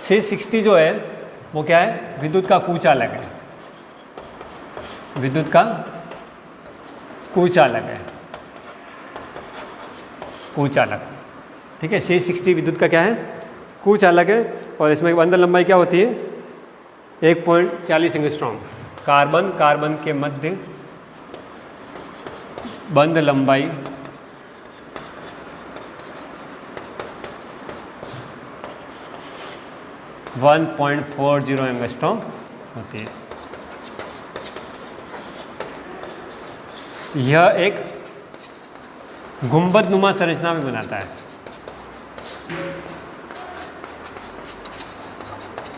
C60 जो है वो क्या है, विद्युत का कुचालक है। विद्युत का कुचालक है, कुचालक। ठीक है, C60 विद्युत का क्या है, कुचालक है। और इसमें बंध लंबाई क्या होती है, 1.40 एंगस्ट्रॉम। कार्बन कार्बन के मध्य बंध लंबाई 1.40 एंगस्ट्रॉम होती है। यह एक गुंबद नुमा संरचना भी बनाता है।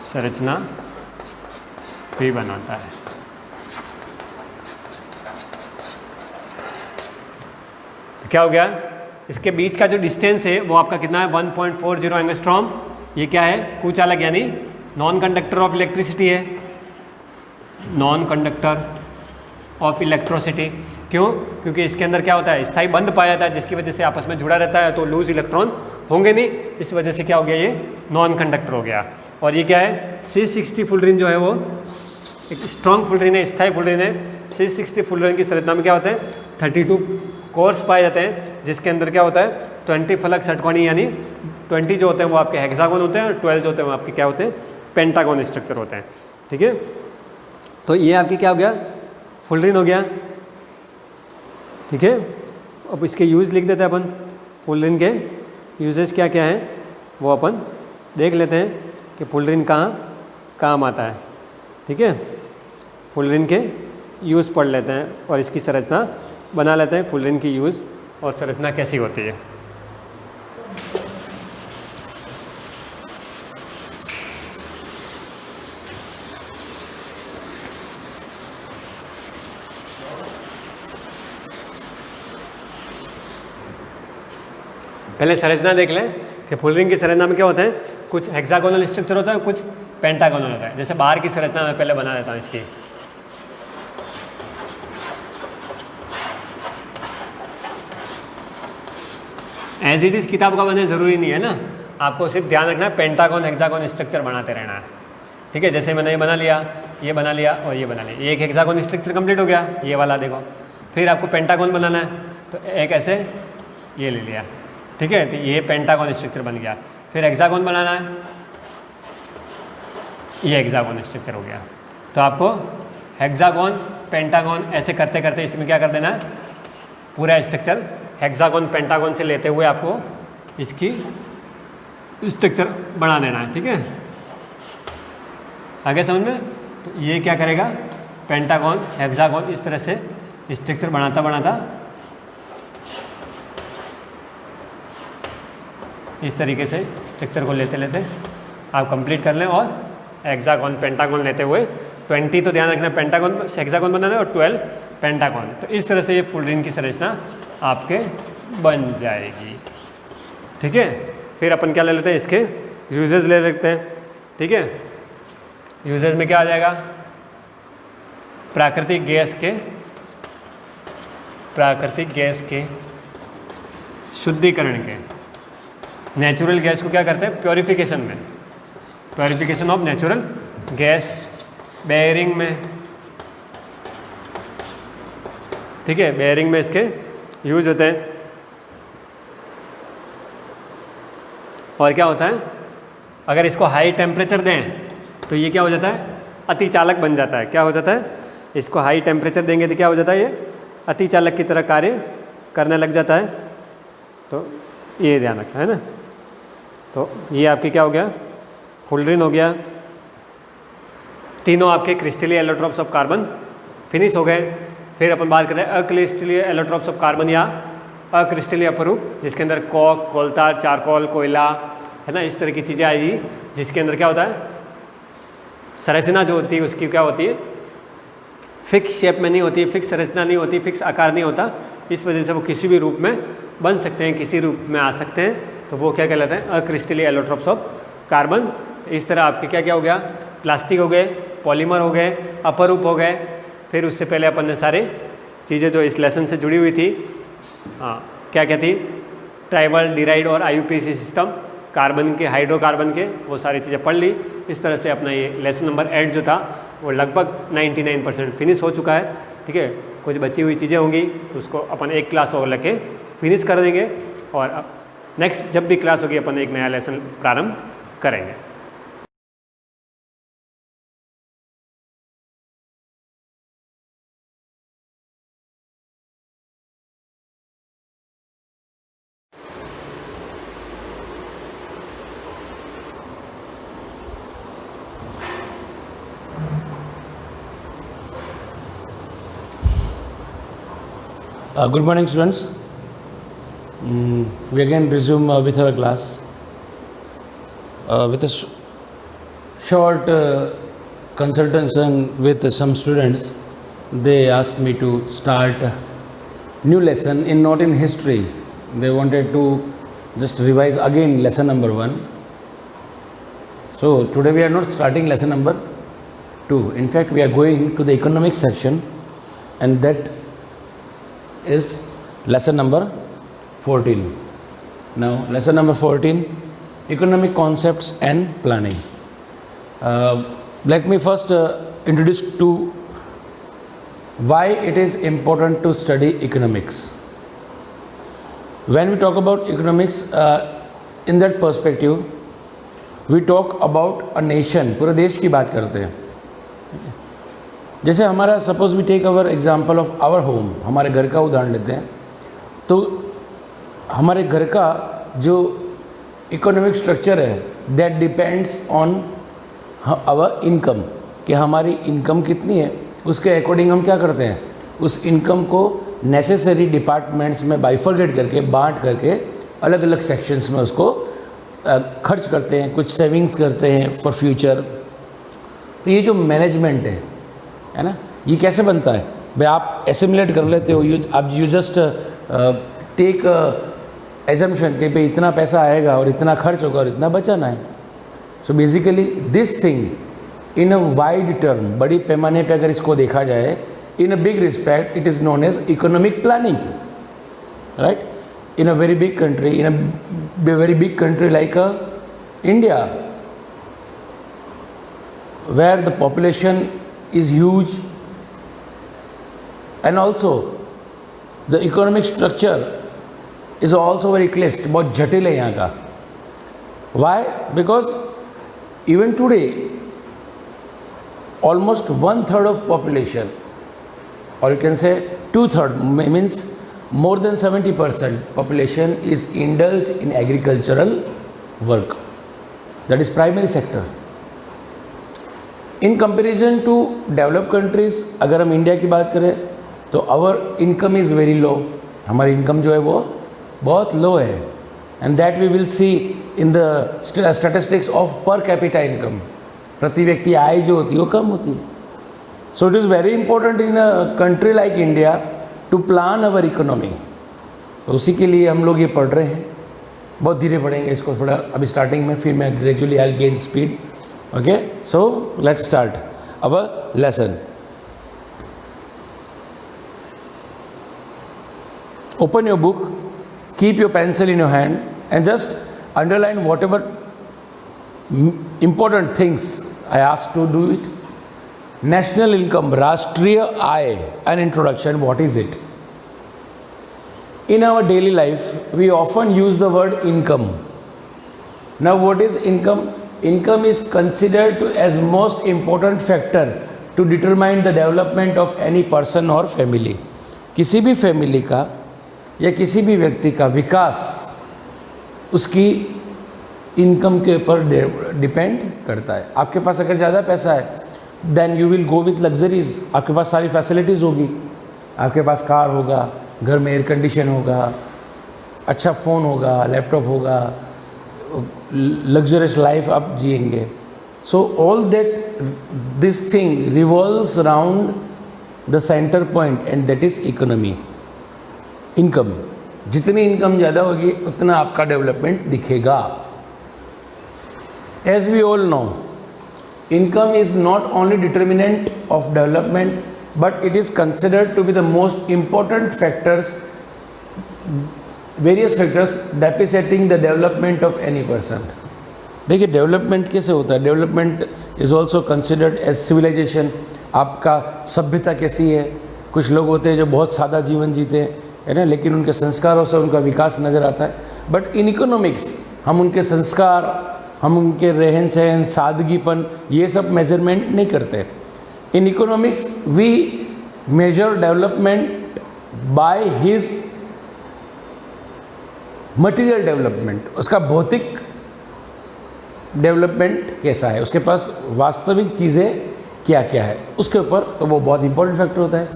संरचना भी बनाता है। तो क्या हो गया, इसके बीच का जो डिस्टेंस है वो आपका कितना है, 1.40 एंगस्ट्रॉम। ये क्या है, कुचालक यानी नॉन कंडक्टर ऑफ इलेक्ट्रिसिटी है, नॉन कंडक्टर ऑफ इलेक्ट्रिसिटी। क्यों, क्योंकि इसके अंदर क्या होता है, स्थायी बंध पाया जाता है जिसकी वजह से आपस में जुड़ा रहता है, तो लूज इलेक्ट्रॉन होंगे नहीं। इस वजह से क्या हो गया, ये नॉन कंडक्टर हो गया। और ये क्या है, C60 फुलरिन जो है वो एक स्ट्रॉन्ग फुलरिन है, स्थायी फुलरिन है। C60 फुलरिन की संरचना में क्या होते हैं, 32 कोर्स पाए जाते हैं जिसके अंदर क्या होता है, 20 फलक षटकोणी, यानी 20 जो होते हैं वो आपके हेक्सागोन होते हैं और 12 जो होते हैं वो आपके क्या होते हैं, पेंटागोन स्ट्रक्चर होते हैं। ठीक है, तो ये आपकी क्या हो गया, फुलरिन हो गया। ठीक है, अब इसके यूज़ लिख देते हैं अपन। फुलरिन के यूजेस क्या क्या हैं वो अपन देख लेते हैं कि फुलरिन कहाँ काम आता है। ठीक है, फुलरिन के यूज़ पढ़ लेते हैं और इसकी संरचना बना लेते हैं। फुलरिन की यूज़ और संरचना कैसी होती है। पहले संरचना देख लें कि फुलरिन की संरचना में क्या होता है, कुछ हेक्सागोनल स्ट्रक्चर होता है, कुछ पेंटागोनल होता है। जैसे बाहर की संरचना मैं पहले बना देता हूँ इसकी। एज इट इज किताब का बनना जरूरी नहीं है ना, आपको सिर्फ ध्यान रखना है पेंटागोन हेक्सागोन स्ट्रक्चर बनाते रहना है। ठीक है, जैसे मैंने ये बना लिया, ये बना लिया और ये बना लिया, ये एक हेक्सागोन स्ट्रक्चर कंप्लीट हो गया, ये वाला देखो। फिर आपको पेंटागोन बनाना है तो एक ऐसे ये ले लिया। ठीक है, तो ये पेंटागोन स्ट्रक्चर बन गया। फिर हेक्सागोन बनाना है, ये हेक्सागोन स्ट्रक्चर हो गया। तो आपको हेक्सागोन पेंटागोन ऐसे करते करते इसमें क्या कर देना है, पूरा स्ट्रक्चर हेक्सागोन पेंटागोन से लेते हुए आपको इसकी स्ट्रक्चर बना देना है। ठीक है, आगे समझ में। तो ये क्या करेगा, पेंटागोन हेक्सागोन इस तरह से स्ट्रक्चर बनाता बनाता इस तरीके से स्ट्रक्चर को लेते लेते आप कंप्लीट कर लें। और हेक्सागोन पेंटागोन लेते हुए 20 तो ध्यान रखना पेंटागोन हेक्सागोन बनाना है और 12 पेंटागोन। तो इस तरह से ये फुलरिन की संरचना आपके बन जाएगी। ठीक है, फिर अपन क्या ले लेते हैं, इसके यूजेस ले लेते हैं। ठीक है, यूजेस में क्या आ जाएगा, प्राकृतिक गैस के शुद्धिकरण के, नेचुरल गैस को क्या करते हैं, प्योरिफिकेशन में, purification of natural gas, bearing में। ठीक है, बेयरिंग में इसके यूज होते हैं। और क्या होता है, अगर इसको हाई टेम्परेचर दें तो ये क्या हो जाता है, अतिचालक बन जाता है। क्या हो जाता है, इसको हाई टेम्परेचर देंगे तो क्या हो जाता है, ये अतिचालक की तरह कार्य करने लग जाता है। तो ये ध्यान रखना है ना। तो ये आपके क्या हो गया, फुलरिन हो गया। तीनों आपके क्रिस्टलीय एलोट्रोप्स ऑफ कार्बन फिनिश हो गए। फिर अपन बात करें अक्रिस्टलीय एलोट्रोप्स ऑफ कार्बन या अक्रिस्टलीय अपरूप, जिसके अंदर कॉक, कोलतार, चारकोल, कोयला, है ना, इस तरह की चीज़ें आएगी जिसके अंदर क्या होता है, संरचना जो होती है उसकी क्या होती है, फिक्स शेप में नहीं होती, फिक्स संरचना नहीं होती, फिक्स आकार नहीं होता। इस वजह से वो किसी भी रूप में बन सकते हैं, किसी रूप में आ सकते हैं, तो वो क्या कहलाते हैं, अक्रिस्टली एलोट्रोप्स ऑफ कार्बन। इस तरह आपके क्या क्या हो गया, प्लास्टिक हो गए, पॉलीमर हो गए, अपरूप हो गए। फिर उससे पहले अपन ने सारे चीज़ें जो इस लेसन से जुड़ी हुई थी, क्या क्या थी, ट्राइबल, डिराइड और IUPAC सिस्टम, कार्बन के, हाइड्रोकार्बन के, वो सारी चीज़ें पढ़ ली। इस तरह से अपना ये लेसन नंबर 8 जो था वो लगभग 99% फिनिश हो चुका है। ठीक है, कुछ बची हुई चीज़ें होंगी तो उसको अपन एक क्लास और लेके फिनिश कर देंगे, और अब नेक्स्ट जब भी क्लास होगी अपन एक नया लेसन प्रारंभ करेंगे। Good morning, students. We again resume with our class with a short consultation with some students. They asked me to start a new lesson not in history. They wanted to just revise again lesson number 1. So today we are not starting lesson number 2. In fact, we are going to the economic section, and that is lesson number 14. Now lesson number 14, economic concepts and planning. Let me first introduce to why it is important to study economics. When we talk about economics, in that perspective we talk about a nation, पूरे देश की बात करते हैं। जैसे हमारा suppose we take our example of our home, हमारे घर का उदाहरण लेते हैं, तो हमारे घर का जो इकोनॉमिक स्ट्रक्चर है that depends on our income, कि हमारी इनकम कितनी है, उसके अकॉर्डिंग हम क्या करते हैं, उस इनकम को नेसेसरी डिपार्टमेंट्स में बाइफरगेट करके, बांट करके अलग अलग सेक्शंस में उसको खर्च करते हैं, कुछ सेविंग्स करते हैं फॉर फ्यूचर। तो ये जो मैनेजमेंट है ना, ये कैसे बनता है भाई, आप एसिमुलेट कर लेते हो, यू जस्ट टेक एजम्पशन कि भाई इतना पैसा आएगा और इतना खर्च होगा और इतना बचाना है। So basically this thing in a wide term, बड़ी पैमाने पे अगर इसको देखा जाए, in a big respect it is known as economic planning, right. In a very big country, in a very big country like India, where the population is huge and also the economic structure is also very clist, बहुत जटिल है यहाँ का। Why? Because even today almost 1/3 of population, or you can say 2/3, means more than 70% population is indulged in agricultural work, that is primary sector. In comparison to developed countries, अगर हम India की बात करें तो our income is very low, हमारी income जो है वो बहुत लो है, and that we will see in the statistics of per capita income, प्रति व्यक्ति आय जो होती है वो कम होती है। So it is very important in a country like India to plan our economy. तो उसी के लिए हम लोग ये पढ़ रहे हैं, बहुत धीरे पढ़ेंगे इसको, थोड़ा अभी स्टार्टिंग में, फिर मैं gradually I gain speed. Okay, so let's start our lesson. Open your book, keep your pencil in your hand and just underline whatever important things I asked to do it. National income, राष्ट्रीय आय, an introduction, what is it? In our daily life, we often use the word income. Now what is income? Income is considered as most important factor to determine the development of any person or family. किसी भी family का या किसी भी व्यक्ति का विकास उसकी income के ऊपर डिपेंड करता है। आपके पास अगर ज़्यादा पैसा है then you will go with luxuries, आपके पास सारी फैसिलिटीज़ होगी, आपके पास कार होगा, घर में एयर कंडीशन होगा, अच्छा फ़ोन होगा, लैपटॉप होगा, लग्जरियस लाइफ आप जिएंगे. So all that this thing revolves around the centre point and that is economy. Income, जितनी इनकम ज़्यादा होगी उतना आपका डेवलपमेंट दिखेगा. As we all know, income is not only determinant of development but it is considered to be the most important factors, various factors depreciating the development of any person. देखिए development कैसे होता है. Development is also considered as civilisation. आपका सभ्यता कैसी है. कुछ लोग होते हैं जो बहुत सादा जीवन जीते हैं, है ना, लेकिन उनके संस्कारों से उनका विकास नज़र आता है. बट इन इकोनॉमिक्स हम उनके संस्कार, हम उनके रहन सहन, सादगीपन, ये सब मेजरमेंट नहीं करते. In economics we measure development by his material development. उसका भौतिक डेवलपमेंट कैसा है, उसके पास वास्तविक चीज़ें क्या क्या है, उसके ऊपर तो वो बहुत इंपॉर्टेंट फैक्टर होता है.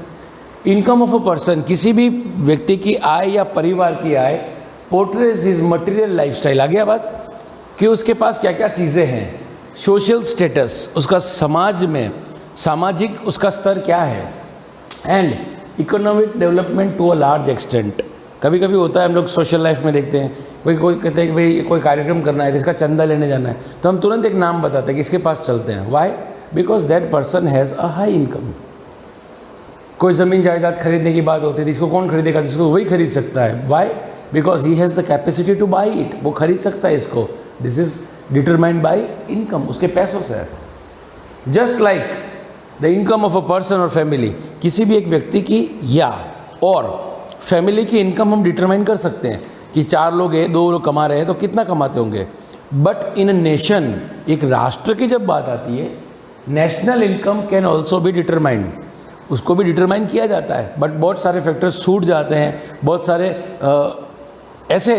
इनकम ऑफ अ पर्सन, किसी भी व्यक्ति की आय या परिवार की आय पोर्ट्रेज हिज मटेरियल लाइफस्टाइल. आ गया बात कि उसके पास क्या क्या चीज़ें हैं. सोशल स्टेटस, उसका समाज में सामाजिक उसका स्तर क्या है. And economic development to a large extent. कभी कभी होता है, हम लोग सोशल लाइफ में देखते हैं, कोई कहते हैं कि भाई कोई कार्यक्रम करना है, इसका चंदा लेने जाना है, तो हम तुरंत एक नाम बताते हैं कि इसके पास चलते हैं. Why? Because that person has a high income. कोई ज़मीन जायदाद खरीदने की बात होती है, इसको कौन खरीदेगा, जिसको वही खरीद सकता है. Why? Because he has the capacity to buy it. वो खरीद सकता है इसको. This is determined by income, उसके पैसों से. Just like the income of a person और फैमिली, किसी भी एक व्यक्ति की या और फैमिली की इनकम हम डिटरमाइन कर सकते हैं कि 4 लोग हैं, 2 लोग कमा रहे हैं तो कितना कमाते होंगे. बट इन अ नेशन, एक राष्ट्र की जब बात आती है, national income can also be determined. उसको भी डिटरमाइन किया जाता है, बट बहुत सारे फैक्टर्स छूट जाते हैं. बहुत सारे ऐसे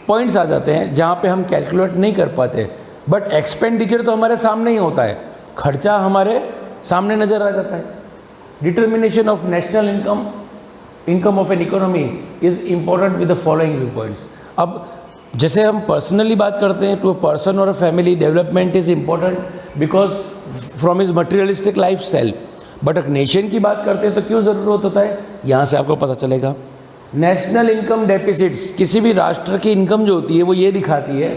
पॉइंट्स आ जाते हैं जहाँ पे हम कैलकुलेट नहीं कर पाते. बट एक्सपेंडिचर तो हमारे सामने ही होता है, खर्चा हमारे सामने नज़र आ जाता है. Determination of national income, income of an economy is important with the following view points. अब जैसे हम पर्सनली बात करते हैं, टू अ पर्सन और a family development is important because from his materialistic life style. But एक nation की बात करते हैं तो क्यों ज़रूरत होता है, यहाँ से आपको पता चलेगा. नेशनल इनकम डेफिसिट्स, किसी भी राष्ट्र की इनकम जो होती है वो ये दिखाती है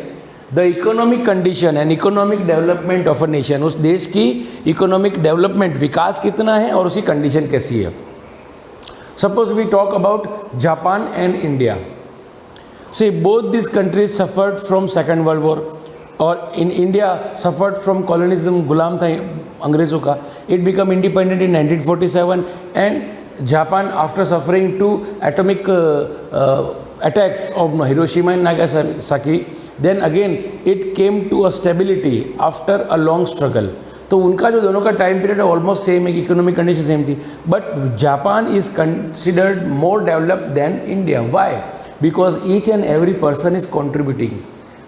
the economic condition and economic development of a nation. उस देश की इकोनॉमिक डेवलपमेंट, विकास कितना है और उसकी कंडीशन कैसी है. Suppose we talk about Japan and India. See both this countries suffered from second world war, और in India suffered from colonialism, गुलाम था अंग्रेज़ों का. It become independent in 1947 and Japan, after suffering 2 atomic attacks of Hiroshima and Nagasaki, then again it came to a stability after a long struggle. तो उनका जो दोनों का टाइम पीरियड है ऑलमोस्ट सेम है, इकोनॉमिक कंडीशन सेम थी. But Japan is considered more developed than India. Why? Because each and every person is contributing.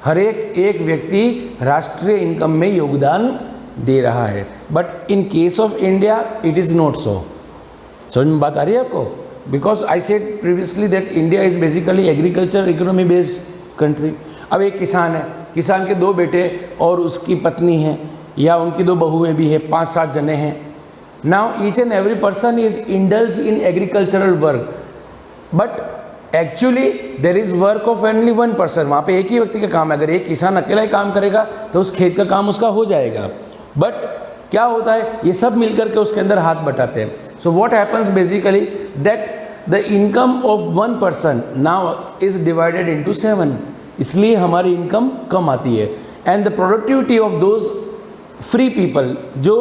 हर एक व्यक्ति राष्ट्रीय इनकम में योगदान दे रहा है. But in case of India it is not so. समझ में बात आ रही है आपको? Because I said previously that India is basically agriculture economy based country. अब एक किसान है, किसान के 2 बेटे और उसकी पत्नी है, या उनकी 2 बहुएं भी है, 5-7 जने हैं. Now each and every person is indulge in agricultural work, but actually there is work of only 1 person. वहाँ पे एक ही व्यक्ति का काम है. अगर एक किसान अकेला ही काम करेगा तो उस खेत का काम उसका हो जाएगा. बट क्या होता है, ये सब मिलकर के उसके अंदर हाथ बटाते हैं. So what happens basically that the income of 1 person now is divided into 7. इसलिए हमारी इनकम कम आती है. And the productivity of those free people जो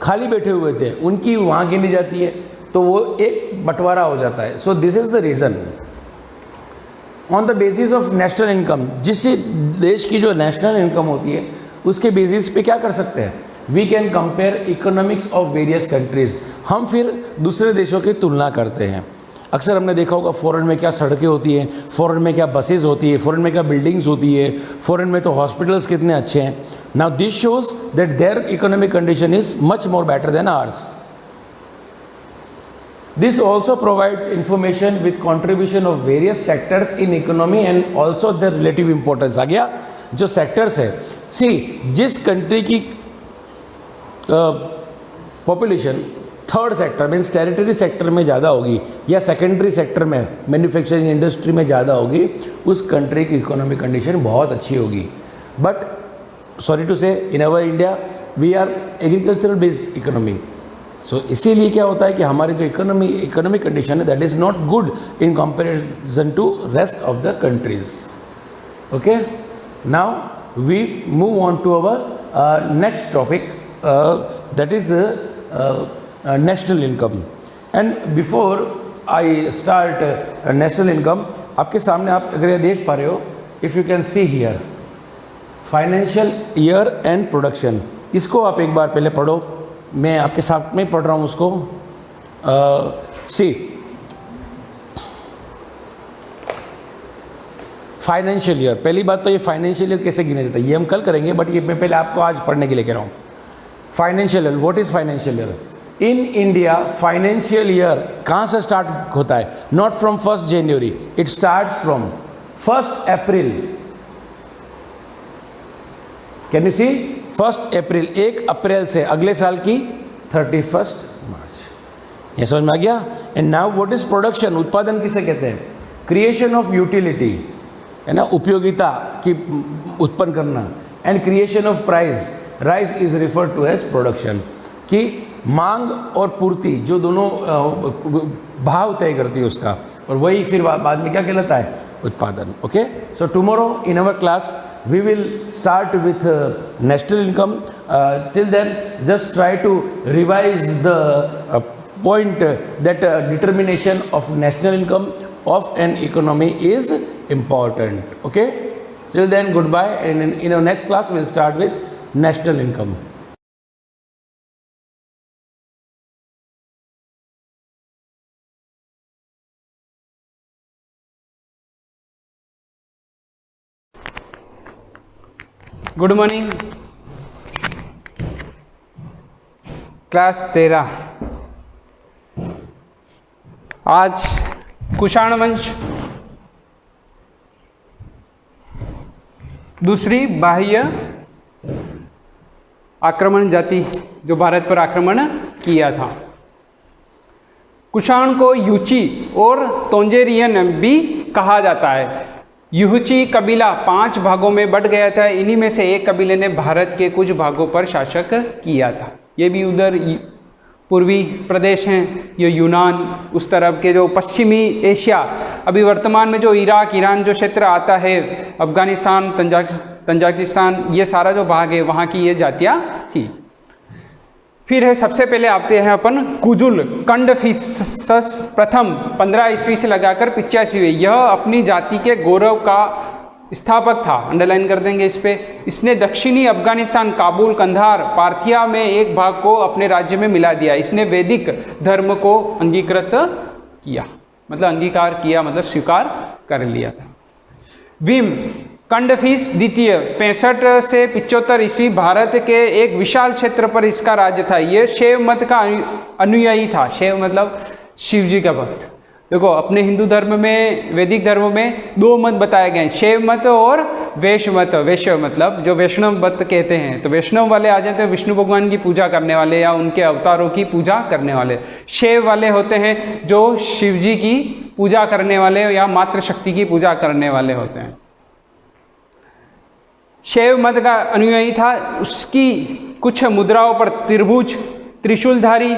खाली बैठे हुए थे उनकी वहाँ गिनी जाती है, तो वो एक बंटवारा हो जाता है. So this is the reason. On the basis of national income, जिस देश की जो नेशनल इनकम होती है उसके बेसिस पे क्या कर सकते हैं, we can compare economics of various countries. हम फिर दूसरे देशों की तुलना करते हैं. अक्सर हमने देखा होगा फॉरेन में क्या सड़कें होती हैं, फॉरेन में क्या बसेज होती है, फॉरेन में क्या बिल्डिंग्स होती है, फॉरेन में तो हॉस्पिटल्स कितने अच्छे हैं. Now this shows that their economic condition is much more better than ours. This also provides information with contribution of various sectors in economy and also their relative importance. आ गया जो sectors है, see जिस country की population third sector means territory sector में ज़्यादा होगी या सेकेंडरी सेक्टर में मैन्युफैक्चरिंग इंडस्ट्री में ज़्यादा होगी, उस कंट्री की इकोनॉमिक कंडीशन बहुत अच्छी होगी. But sorry to say in our India we are agricultural based economy. So इसीलिए क्या होता है कि हमारी जो इकोनॉमिक कंडीशन है that is not good in comparison to rest of the countries. Okay, now we move on to our next topic that is national income. And before I start national income, आपके सामने आप अगर ये देख पा रहे हो, if you can see here financial year and production, इसको आप एक बार पहले पढ़ो. मैं आपके साथ में पढ़ रहा हूँ उसको. सी फाइनेंशियल ईयर, पहली बात तो ये फाइनेंशियल ईयर कैसे गिने जाता है ये हम कल करेंगे, बट ये मैं पहले आपको आज पढ़ने के लिए कह रहा हूँ. Financial year, what is financial year? In India financial year कहाँ से स्टार्ट होता है? Not from 1st January, it start from 1st April. Can you see? 1st April, 1 April से अगले साल की 31st मार्च. ये समझ में आ गया? And now what is production? उत्पादन किसे कहते हैं? क्रिएशन ऑफ यूटिलिटी, है ना, उपयोगिता की उत्पन्न करना. And creation of price, rice is referred to as production. कि मांग और पूर्ति जो दोनों भाव तय करती है उसका, और वही फिर बाद में क्या कहलाता है? उत्पादन. Okay, so tomorrow in our class we will start with national income. Till then just try to revise the point that determination of national income of an economy is important. Okay, till then goodbye, and in our next class we'll start with national income. Good morning. Class 13. आज कुषाण वंश, दूसरी बाह्य आक्रमण जाति जो भारत पर आक्रमण किया था. कुषाण को यूची और तोंजेरियन भी कहा जाता है. युची कबीला 5 भागों में बट गया था. इन्हीं में से एक कबीले ने भारत के कुछ भागों पर शासक किया था. ये भी उधर पूर्वी प्रदेश हैं, ये यूनान, उस तरफ के जो पश्चिमी एशिया, अभी वर्तमान में जो इराक ईरान जो क्षेत्र आता है, अफगानिस्तान, तंजाकिस्तान, ये सारा जो भाग है वहाँ की ये जातियाँ थी. फिर है सबसे पहले आते हैं अपन कुजुल कंडफिसस प्रथम 15 ईस्वी से लगाकर 85वीं. यह अपनी जाति के गौरव का स्थापक था. अंडरलाइन कर देंगे इस पे. इसने दक्षिणी अफगानिस्तान, काबुल, कंधार, पार्थिया में एक भाग को अपने राज्य में मिला दिया. इसने वैदिक धर्म को अंगीकृत किया, मतलब अंगीकार किया, मतलब स्वीकार कर लिया था. विम कंडफिस द्वितीय 65 से 75 ईस्वी भारत के एक विशाल क्षेत्र पर इसका राज्य था. ये शैव मत का अनुयायी था. शैव मतलब शिव जी का भक्त. देखो अपने हिंदू धर्म में, वैदिक धर्म में 2 मत बताए गए हैं, शैव मत और वैष्णव मत. वैष्णव मतलब जो वैष्णव मत कहते हैं, तो वैष्णव वाले आ जाते हैं विष्णु भगवान की पूजा करने वाले या उनके अवतारों की पूजा करने वाले. शैव वाले होते हैं जो शिव जी की पूजा करने वाले या मातृशक्ति की पूजा करने वाले होते हैं. शैव मत का अनुयायी था. उसकी कुछ मुद्राओं पर त्रिभुज, त्रिशूलधारी,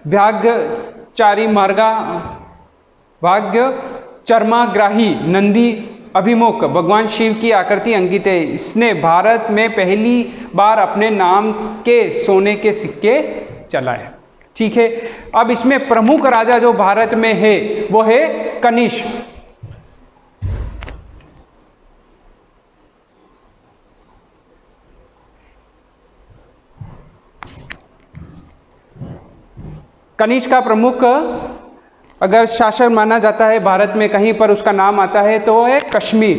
भाग्यचारी मार्गा, भाग्य चर्माग्राही, नंदी अभिमुख भगवान शिव की आकृति अंकित है. इसने भारत में पहली बार अपने नाम के सोने के सिक्के चलाए. ठीक है, अब इसमें प्रमुख राजा जो भारत में है वो है कनिष्क. कनिष्क का प्रमुख अगर शासक माना जाता है भारत में कहीं पर उसका नाम आता है तो है कश्मीर.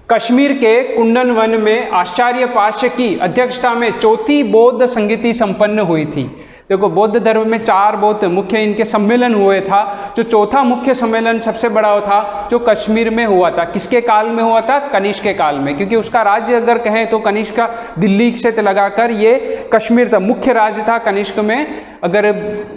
कश्मीर के कुंदन वन में आचार्य पाश की अध्यक्षता में 4थी बौद्ध संगीति संपन्न हुई थी. देखो बौद्ध धर्म में 4 बहुत मुख्य इनके सम्मेलन हुए था। जो चौथा मुख्य सम्मेलन सबसे बड़ा था जो कश्मीर में हुआ था। किसके काल में हुआ था? कनिष्क के काल में, क्योंकि उसका राज्य अगर कहें तो कनिष्क का दिल्ली से लगाकर ये कश्मीर था, मुख्य राज्य था कनिष्क में। अगर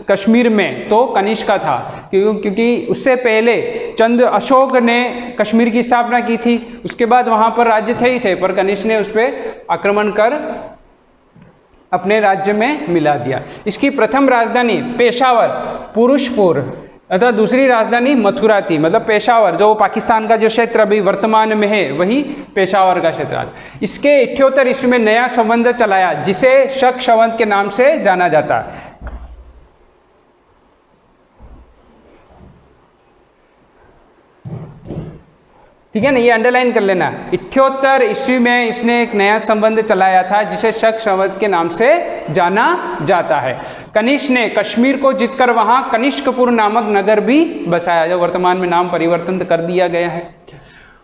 कश्मीर में तो कनिष्क का था, क्योंकि उससे पहले चंद अशोक ने कश्मीर की स्थापना की थी। उसके बाद वहाँ पर राज्य थे ही थे, पर कनिष्क ने उस पर आक्रमण कर अपने राज्य में मिला दिया। इसकी प्रथम राजधानी पेशावर पुरुषपुर अर्थात दूसरी राजधानी मथुरा थी। मतलब पेशावर जो पाकिस्तान का जो क्षेत्र अभी वर्तमान में है वही पेशावर का क्षेत्र था। इसके 78 ईस्वी में नया संबंध चलाया जिसे शक संवत के नाम से जाना जाता है। ठीक है ना, ये अंडरलाइन कर लेना। 78 ईस्वी में इसने एक नया संबंध चलाया था जिसे शक संवत के नाम से जाना जाता है। कनिष्क ने कश्मीर को जीतकर वहां कनिष्कपुर नामक नगर भी बसाया, जो वर्तमान में नाम परिवर्तन कर दिया गया है।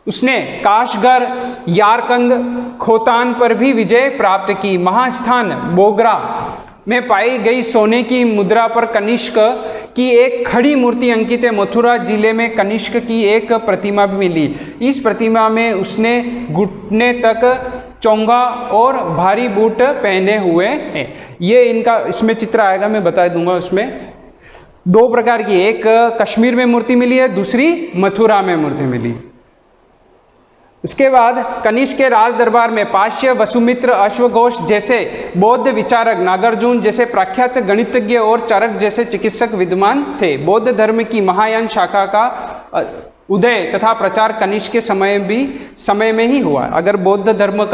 उसने काशगर, यारकंद, खोतान पर भी विजय प्राप्त की। महास्थान बोगरा में पाई गई सोने की मुद्रा पर कनिष्क की एक खड़ी मूर्ति अंकित है। मथुरा जिले में कनिष्क की एक प्रतिमा भी मिली। इस प्रतिमा में उसने घुटने तक चोंगा और भारी बूट पहने हुए हैं। ये इनका इसमें चित्र आएगा, मैं बता दूंगा। उसमें 2 प्रकार की, एक कश्मीर में मूर्ति मिली है, दूसरी मथुरा में मूर्ति मिली। उसके बाद कनिष्क के राज दरबार में पाश्य, वसुमित्र, अश्वघोष जैसे बौद्ध विचारक, नागार्जुन जैसे प्रख्यात गणितज्ञ और चरक जैसे चिकित्सक विद्वान थे। बौद्ध धर्म की महायान शाखा का उदय तथा प्रचार कनिष्क के समय में ही हुआ। अगर बौद्ध धर्म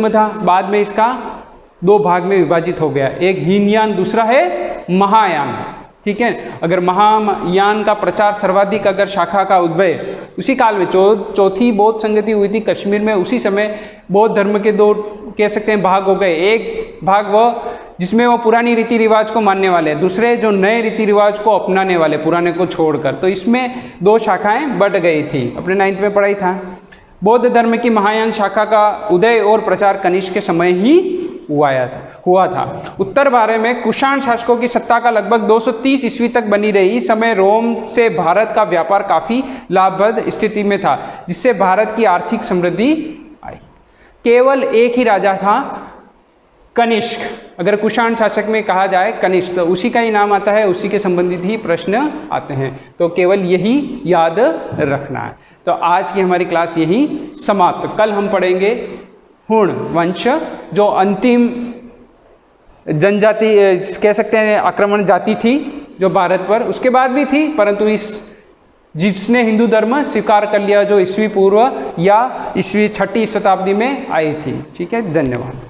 था, बाद में इसका 2 भाग में विभाजित हो गया, एक हीनयान, दूसरा है महायान। ठीक है, अगर महायान का प्रचार सर्वाधिक, अगर शाखा का उद्भव उसी काल में चौथी बौद्ध संगति हुई थी कश्मीर में, उसी समय बौद्ध धर्म के 2 कह सकते हैं भाग हो गए। एक भाग वह जिसमें वो पुरानी रीति रिवाज को मानने वाले, दूसरे जो नए रीति रिवाज को अपनाने वाले, पुराने को छोड़कर। तो इसमें 2 शाखाएं बढ़ गई थी, अपने 9th में पढ़ाई था। बौद्ध धर्म की महायान शाखा का उदय और प्रचार कनिष्क के समय ही हुआ था। उत्तर भारत में कुषाण शासकों की सत्ता का लगभग 230 ईस्वी तक बनी रही। इस समय रोम से भारत का व्यापार काफी लाभप्रद स्थिति में था, जिससे भारत की आर्थिक समृद्धि आई। केवल एक ही राजा था, कनिष्क। अगर कुषाण शासक में कहा जाए कनिष्क, तो उसी का ही नाम आता है, उसी के संबंधित ही प्रश्न आते हैं। तो केवल यही याद रखना है। तो आज की हमारी क्लास यही समाप्त। कल हम पढ़ेंगे हुण वंश, जो अंतिम जनजाति कह सकते हैं आक्रमण जाति थी जो भारत पर, उसके बाद भी थी, परंतु जिसने हिंदू धर्म स्वीकार कर लिया, जो ईस्वी पूर्व या ईस्वी 6वीं शताब्दी में आई थी। ठीक है, धन्यवाद।